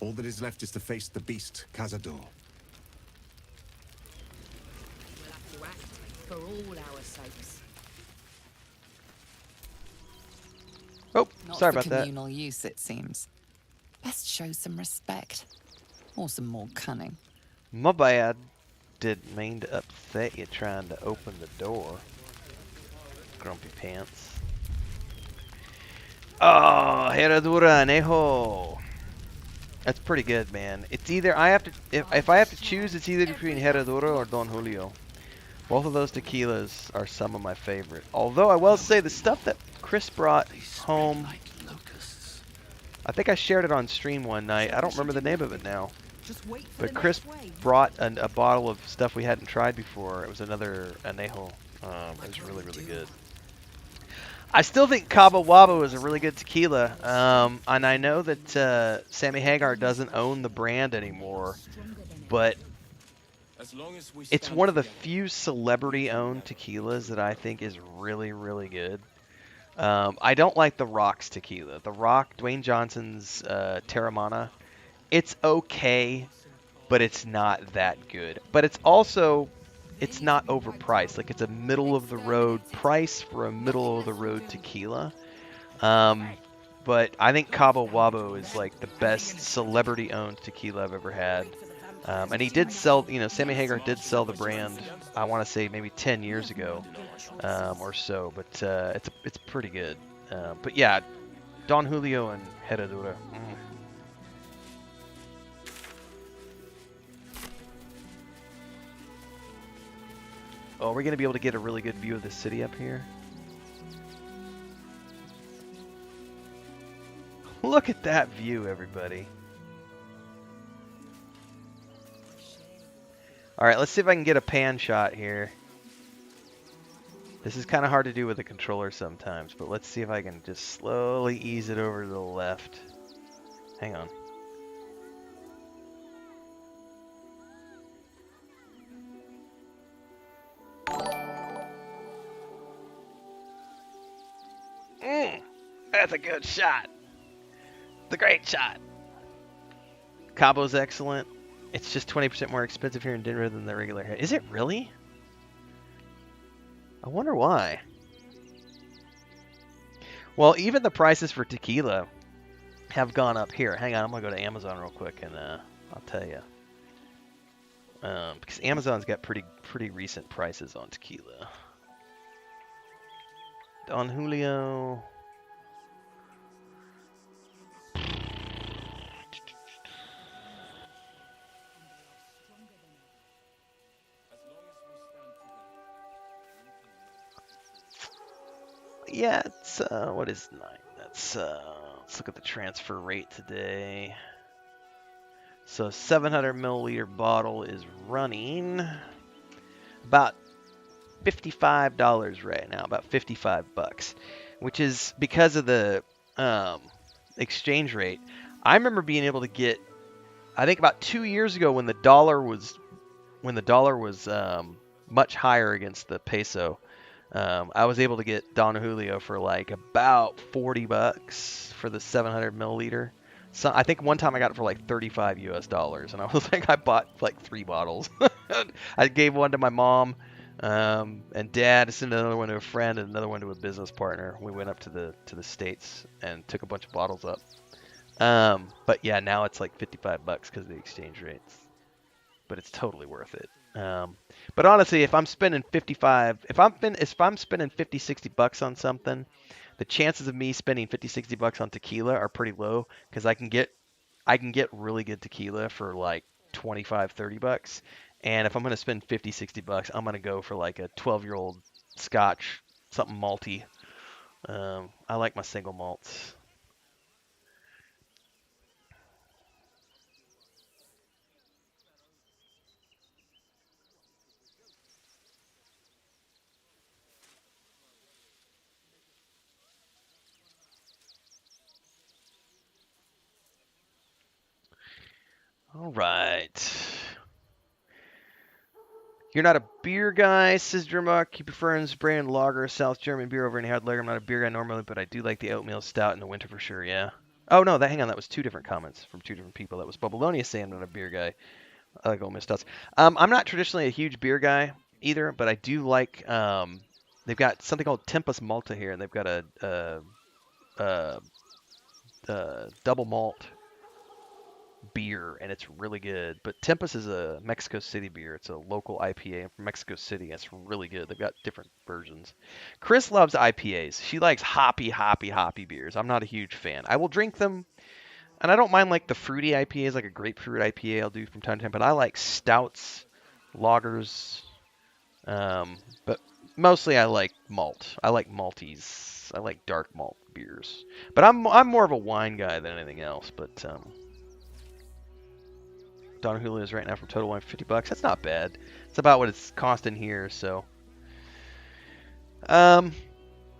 All that is left is to face the beast, Cazador. We'll have to act for all our sakes. Oh, Not sorry for about that. communal use, it seems. Best show some respect. Or some more cunning. My bad. Didn't mean to upset you trying to open the door. Grumpy pants. Oh, Herradura Anejo. That's pretty good, man. It's either I have to if I have to choose, it's either between Herradura or Don Julio. Both of those tequilas are some of my favorite. Although I will say the stuff that Chris brought home, I think I shared it on stream one night. I don't remember the name of it now. But Chris brought a bottle of stuff we hadn't tried before. It was another Anejo. It was really, really good. I still think Cabo Wabo is a really good tequila. And I know that Sammy Hagar doesn't own the brand anymore. But it's one of the few celebrity-owned tequilas that I think is really, really good. I don't like the Rock's tequila. The Rock, Dwayne Johnson's Terramana. It's okay, but it's not that good. But it's also, it's not overpriced. Like, it's a middle of the road price for a middle of the road tequila. But I think Cabo Wabo is like the best celebrity owned tequila I've ever had. And he did sell, you know, Sammy Hagar did sell the brand, I want to say maybe 10 years ago or so, but it's pretty good. But yeah, Don Julio and Herradura. Oh, are we going to be able to get a really good view of the city up here? Look at that view, everybody. Alright, let's see if I can get a pan shot here. This is kind of hard to do with the controller sometimes, but let's see if I can just slowly ease it over to the left. Hang on. That's a good shot. The great shot. Cabo's excellent. It's just 20% more expensive here in Denver than the regular here. Is it really? I wonder why. Well, even the prices for tequila have gone up here. Hang on, I'm going to go to Amazon real quick and I'll tell you. Because Amazon's got pretty recent prices on tequila. Don Julio. Yeah, it's what is 9? That's let's look at the transfer rate today. So 700 milliliter bottle is running about $55 right now, about 55 bucks, which is because of the exchange rate. I remember being able to get, I think about 2 years ago when the dollar was much higher against the peso. I was able to get Don Julio for like about 40 bucks for the 700 milliliter. So I think one time I got it for like $35 US, and I was like, I bought like 3 bottles. I gave one to my mom and dad, sent another one to a friend, and another one to a business partner. We went up to the States and took a bunch of bottles up. But yeah, now it's like 55 bucks because of the exchange rates. But it's totally worth it. But honestly, if I'm spending 55, if I'm spending 50, 60 bucks on something, the chances of me spending 50, 60 bucks on tequila are pretty low because I can get really good tequila for like 25, 30 bucks. And if I'm going to spend 50, 60 bucks, I'm going to go for like a 12-year-old Scotch, something malty. I like my single malts. All right. You're not a beer guy, says Dermuck. You prefer brand lager, South German beer over any hard lager. I'm not a beer guy normally, but I do like the oatmeal stout in the winter for sure, yeah. Oh, no, hang on. That was 2 different comments from 2 different people. That was Babylonia saying I'm not a beer guy. I like oatmeal stouts. I'm not traditionally a huge beer guy either, but I do like, they've got something called Tempus Malta here, and they've got a double malt beer, and it's really good. But Tempus is a Mexico City beer. It's a local IPA from Mexico City. It's really good. They've got different versions. Chris loves IPAs. She likes hoppy beers. I'm not a huge fan. I will drink them, and I don't mind like the fruity IPAs, like a grapefruit IPA I'll do from time to time, but I like stouts, lagers, but mostly I like malt. I like malties. I like dark malt beers. But I'm more of a wine guy than anything else, but Don Julio's right now from Total Wine, 50 bucks. That's not bad. It's about what it's costing here, so. All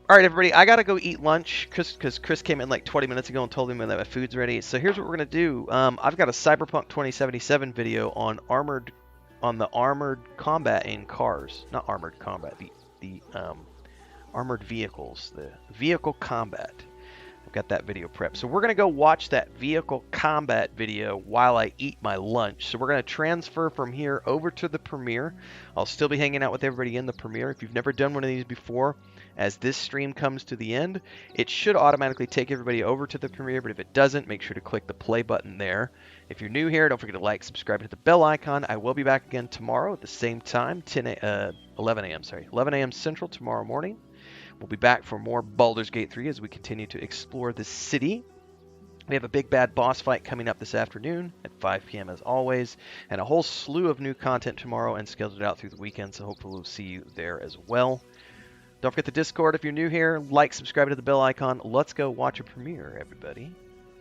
right, everybody. I got to go eat lunch because Chris came in like 20 minutes ago and told me that my food's ready. So here's what we're going to do. I've got a Cyberpunk 2077 video on the armored combat in cars. Not armored combat, the armored vehicles, the vehicle combat. got that video prepped. So we're going to go watch that vehicle combat video while I eat my lunch. So we're going to transfer from here over to the premiere. I'll still be hanging out with everybody in the premiere. If you've never done one of these before, as this stream comes to the end, it should automatically take everybody over to the premiere, but if it doesn't, make sure to click the play button there. If you're new here, don't forget to like, subscribe, and hit the bell icon. I will be back again tomorrow at the same time, 11 a.m. Central tomorrow morning. We'll be back for more Baldur's Gate 3 as we continue to explore the city. We have a big bad boss fight coming up this afternoon at 5 p.m. as always, and a whole slew of new content tomorrow and scheduled out through the weekend, so hopefully we'll see you there as well. Don't forget the Discord if you're new here. Like, subscribe to the bell icon. Let's go watch a premiere, everybody.